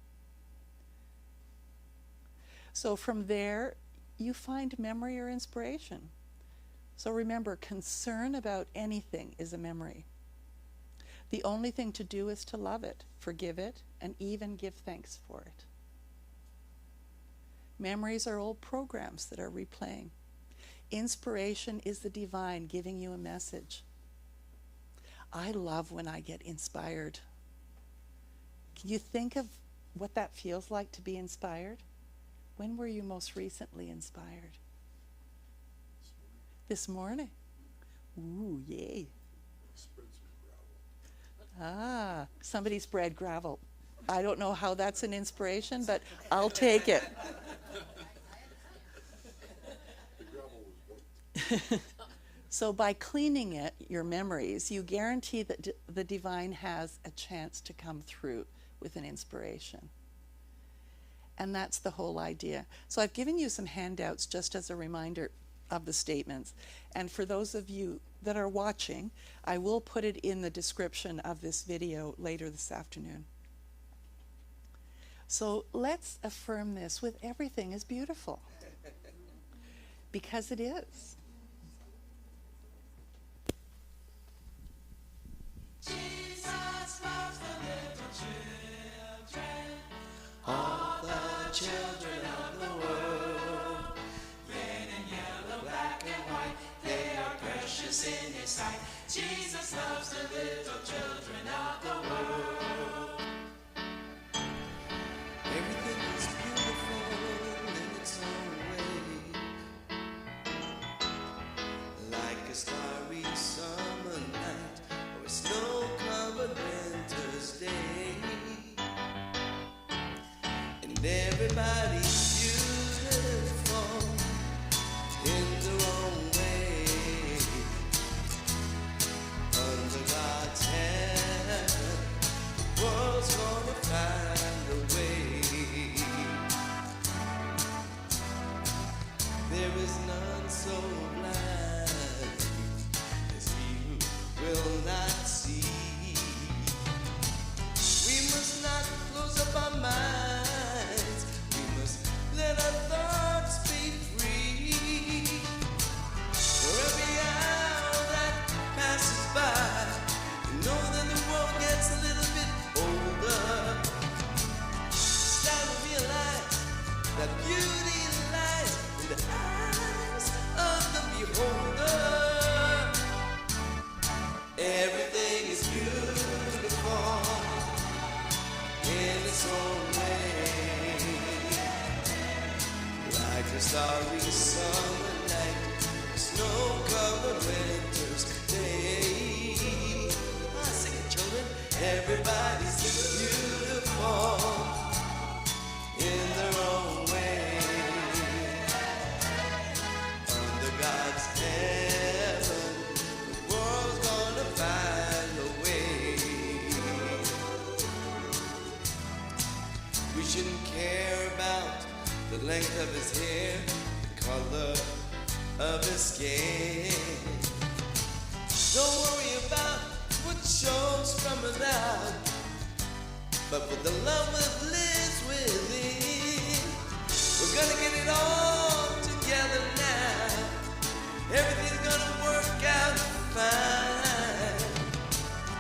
So from there, you find memory or inspiration. So remember, concern about anything is a memory. The only thing to do is to love it, forgive it, and even give thanks for it. Memories are old programs that are replaying. Inspiration is the divine giving you a message. I love when I get inspired. Can you think of what that feels like to be inspired? When were you most recently inspired? This morning. Ooh, yay. Ah, somebody spread gravel. I don't know how that's an inspiration, but I'll take it. So by cleaning it, your memories, you guarantee that the divine has a chance to come through with an inspiration. And that's the whole idea. So I've given you some handouts just as a reminder. of the statements. And for those of you that are watching, I will put it in the description of this video later this afternoon. So let's affirm this with everything is beautiful, because it is. Jesus loves the little children, all the children of the world. Red and yellow, black and white, they are precious in His sight. Jesus loves the little children of the world. Everything is beautiful in its own way, like a starry summer night or a snow-covered winter's day. And everybody's beautiful in their own way. Under God's heaven, the world's gonna find a way. There is none so blind as he who will not see. We must not close up our minds. We must let our thoughts be free. For every hour that passes by, you know that the world gets a little bit older. It's time to realize that beauty lies in the eyes of the beholder. Everything is beautiful in its own way, like a starry summer night, a snow-covered winter's day. I sing it, children. Everybody's beautiful in their own way. Under God's heaven, the world's gonna find a way. We shouldn't care about the length of his hair, the color of his skin. Don't worry about what shows from without, but for the love that lives within, we're gonna get it all together now. Everything's gonna work out fine.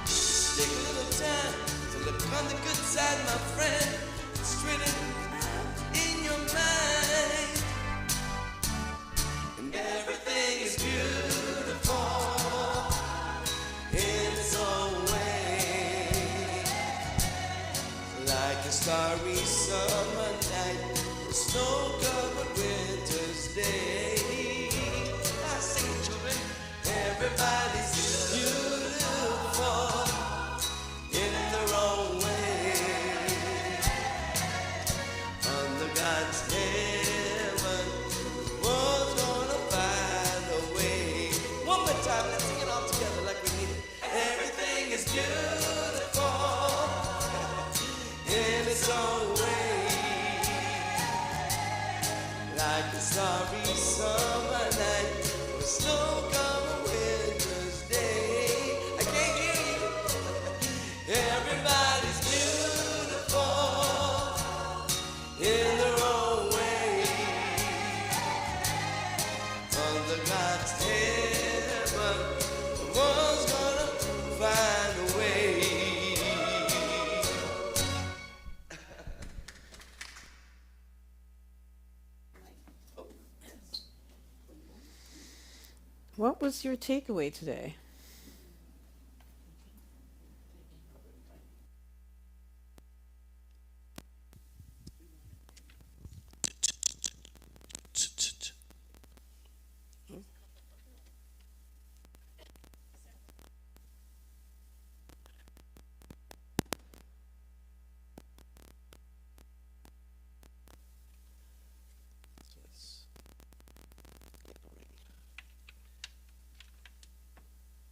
Just take a little time to look on the good side, my friend. Straighten it out in your mind, and everything is beautiful in its own way, like a starry summer night, a snow-covered winter's day. I sing it, children. Everybody's beautiful in their own way. Under God's heaven, the world's gonna find a way. One more time, let's sing it all together like we need it. Everything is beautiful in its own way, like a starry summer night, a snow-covered winter's day. I can't hear you. Everybody's beautiful in their own way. Under God's heaven, the world's gonna find a way. What was your takeaway today?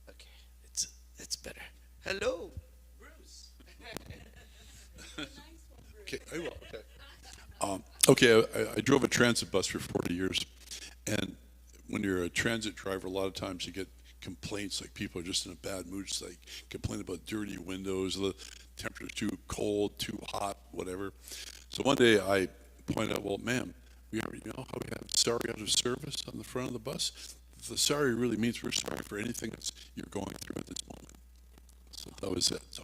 Okay, it's better. Hello, Bruce. Okay, I will. Okay. Okay, I drove a transit bus for 40 years, and when you're a transit driver, a lot of times you get complaints like people are just in a bad mood. So they complain about dirty windows, the temperature's too cold, too hot, whatever. So one day I pointed out, well, ma'am, you know how we have sorry out of service on the front of the bus? The sorry really means we're sorry for anything that you're going through at this moment. So that was it. So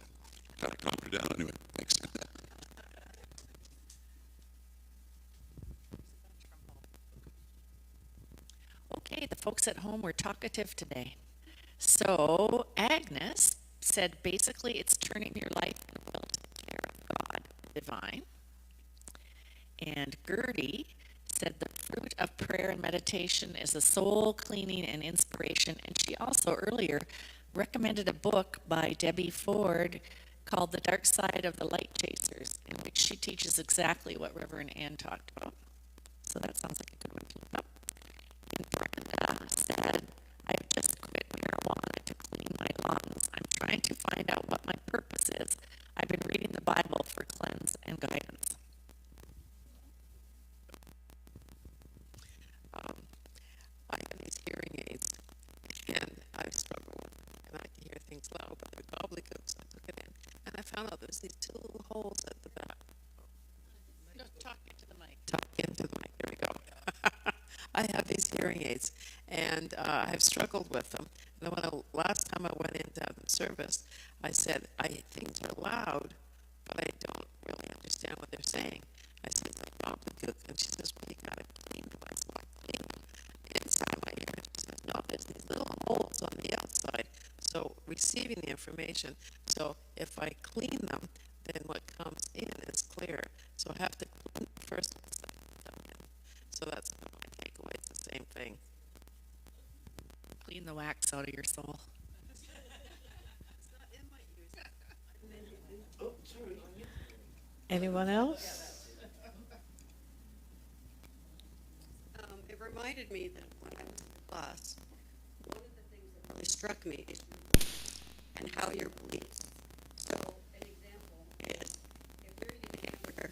kind of calmed her down anyway. Thanks. Okay, the folks at home were talkative today. So Agnes said basically it's turning your life and will to the care of God, divine. And Gertie said the fruit of prayer and meditation is the soul cleaning and inspiration. And she also earlier recommended a book by Debbie Ford called The Dark Side of the Light Chasers, in which she teaches exactly what Reverend Ann talked about. So that sounds like a good one to look up. And Brenda said, I've just quit marijuana to clean my lungs. I'm trying to find out what my purpose is. I've been reading the Bible for cleanse and guidance. I have these hearing aids, and I struggle with them, and I can hear things loud, but they're gobbledygooks. I took it in, and I found out there's these two little holes at the back. No, talk into the mic. Talk into the mic. There we go. I have these hearing aids, and I've struggled with them. And then last time I went in to have them serviced, I said, things are loud, but I don't really understand what they're saying. I said, it's like gobbledygook. And she says, well, you got to clean them. I said, well, clean them inside my ear. And she says, no, there's these little holes on the outside. So receiving the information. So if I clean them, then what comes in is clear. So I have to clean the first and second come in. So that's my takeaway. It's the same thing. Clean the wax out of your soul. Anyone else? It reminded me that when I was in class, one of the things that really struck me is and how your beliefs. So an example is if you're eating a hamburger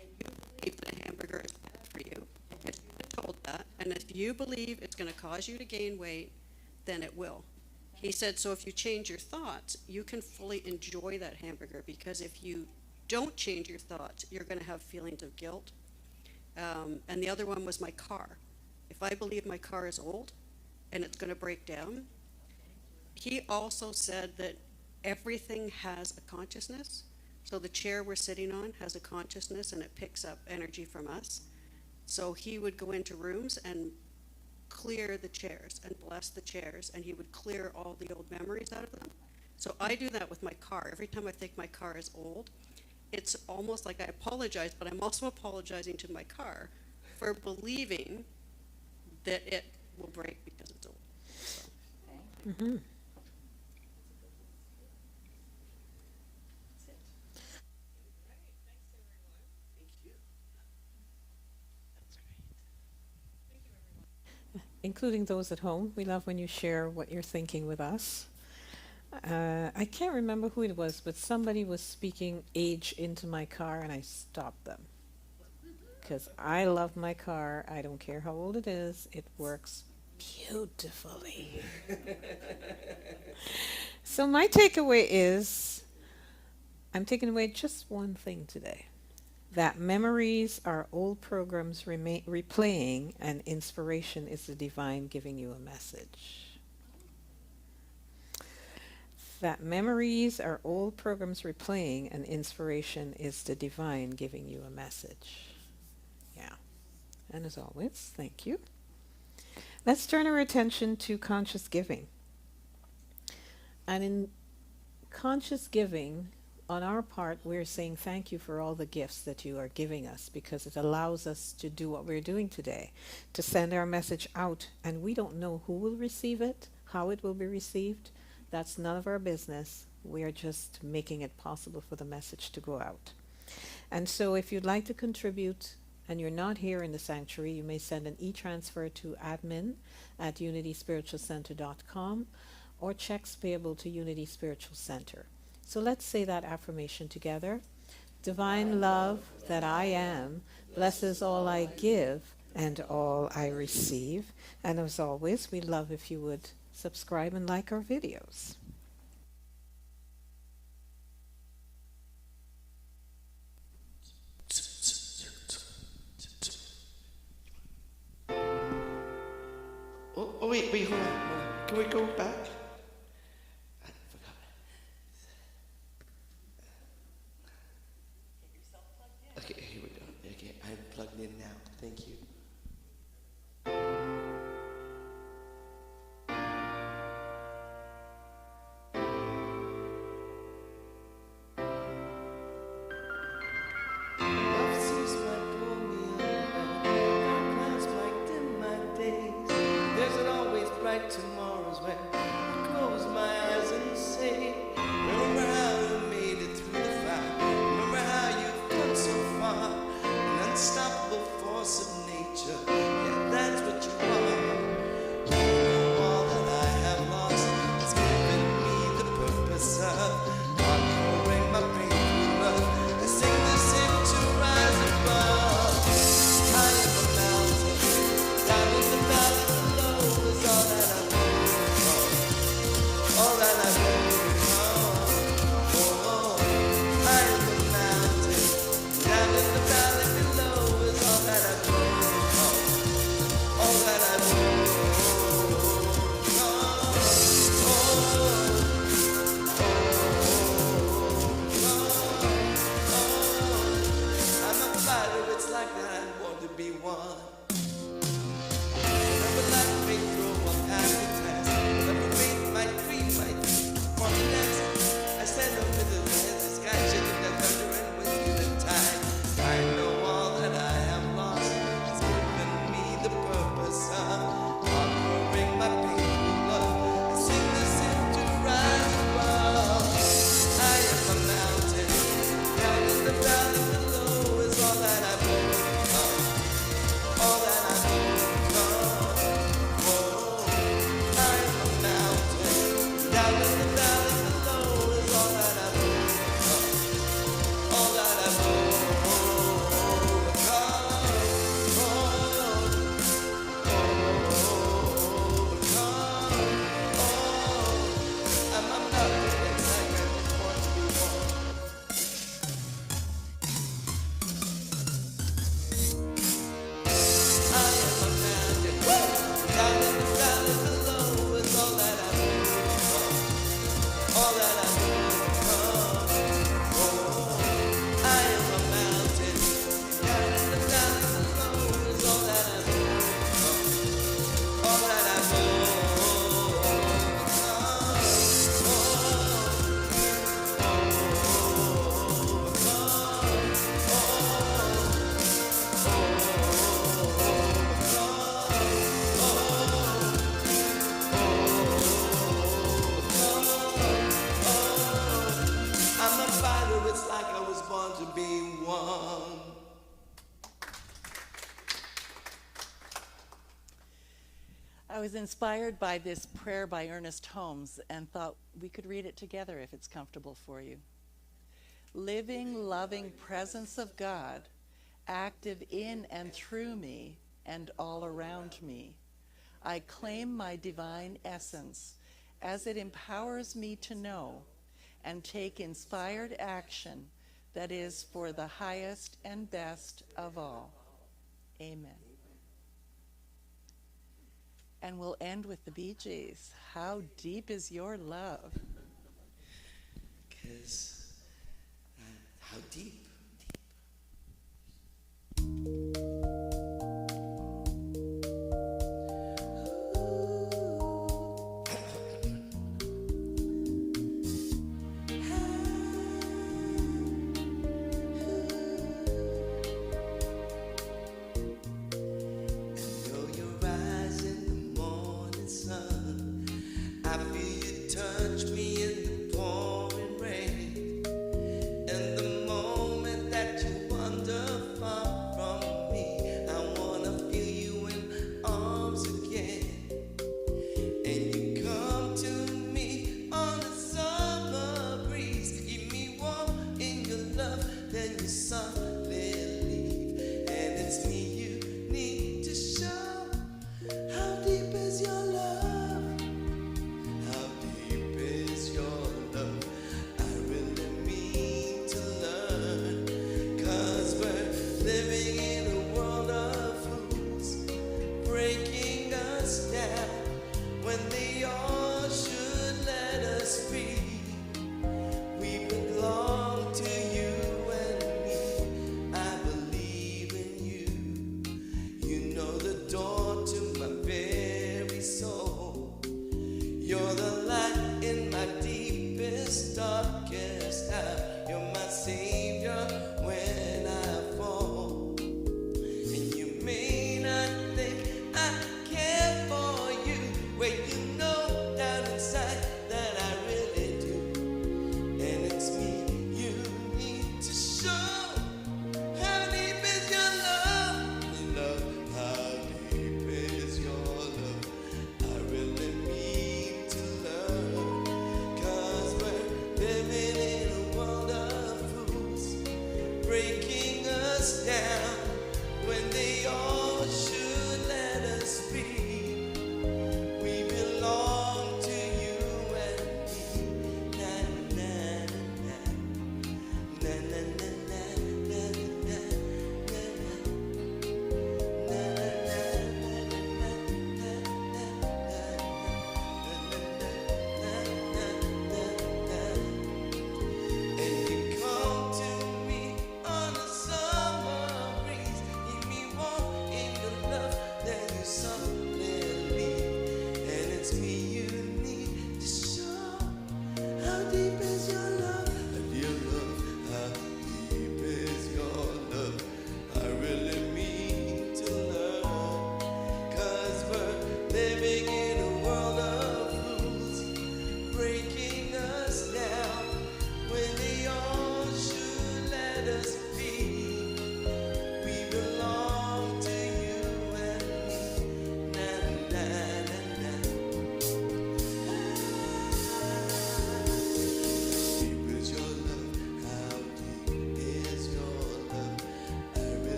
and you believe that a hamburger is bad for you because you've been told that, and if you believe it's going to cause you to gain weight, then it will. He said, so if you change your thoughts, you can fully enjoy that hamburger, because if you don't change your thoughts, you're going to have feelings of guilt. And the other one was my car. If I believe my car is old and it's going to break down, he also said that everything has a consciousness. So the chair we're sitting on has a consciousness, and it picks up energy from us. So he would go into rooms and clear the chairs and bless the chairs, and he would clear all the old memories out of them. So I do that with my car. Every time I think my car is old, it's almost like I apologize, but I'm also apologizing to my car for believing that it will break because it's old. So. Mm-hmm. Including those at home. We love when you share what you're thinking with us. I can't remember who it was, but somebody was speaking age into my car, and I stopped them. Because I love my car. I don't care how old it is. It works beautifully. So my takeaway is, I'm taking away just one thing today. That memories are old programs replaying, and inspiration is the divine giving you a message. That memories are old programs replaying, and inspiration is the divine giving you a message. Yeah. And as always, thank you. Let's turn our attention to conscious giving. And in conscious giving, on our part, we're saying thank you for all the gifts that you are giving us, because it allows us to do what we're doing today, to send our message out, and we don't know who will receive it, how it will be received. That's none of our business. We are just making it possible for the message to go out. And so if you'd like to contribute and you're not here in the sanctuary, you may send an e-transfer to admin@unityspiritualcenter.com or checks payable to Unity Spiritual Center. So let's say that affirmation together. Divine love that I am blesses all I give and all I receive. And as always, we love if you would subscribe and like our videos. Oh, wait, hold on. Can we go back? I forgot. Okay, here we go. Okay, I'm plugged in now. Thank you. Love sees my Romeo, dark clouds might dim my days. There's an always bright tomorrows when I close my eyes and say, remember how you made it through the fire. Remember how you've come so far. An unstoppable force of nature. Yeah, that's what you are. You know all that I have lost has given me the purpose of conquering my pain through love. I sing this hymn to rise above. I am a mountain, down in the valley below is all that I've overcome. All that I've overcome. Oh, I am a mountain, down in the valley below is all that I've overcome. All that I've overcome. I'm a fighter, it's like I want to be one. Whatever life may throw, I'll pass the test. Whatever fate might dream, might for me next. I stand up in the land, the sky shaking the thunder and wind through the tide. I know all that I have lost has given me the purpose of conquering my pain through love. I sing this hymn to rise above. I am a mountain, down in the valley below is all that I've overcome. All that I've overcome. Oh, I am a mountain, down in the valley below is all that I've overcome. All that I've overcome. I'm a mountain, it's like I want to be one. I am a mountain, down in the valley below is all that I've overcome. All that I've overcome. Oh, I am a mountain, down in the valley below is all that I've overcome. All that I've I'm a fighter, it's like I was born to be one. I was inspired by this prayer by Ernest Holmes and thought we could read it together if it's comfortable for you. Living, loving presence of God, active in and through me and all around me. I claim my divine essence as it empowers me to know and take inspired action that is for the highest and best of all. Amen. And we'll end with the Bee Gees. How deep is your love? 'Cause how deep? Know your eyes in the morning sun. I feel you touch me in the pouring rain. And the moment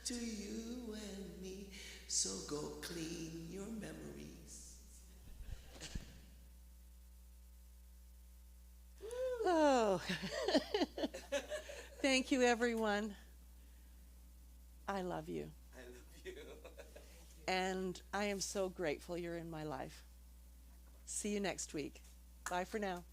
to you and me. So go clean your memories. Oh, thank you, everyone. I love you. I love you. And I am so grateful you're in my life. See you next week. Bye for now.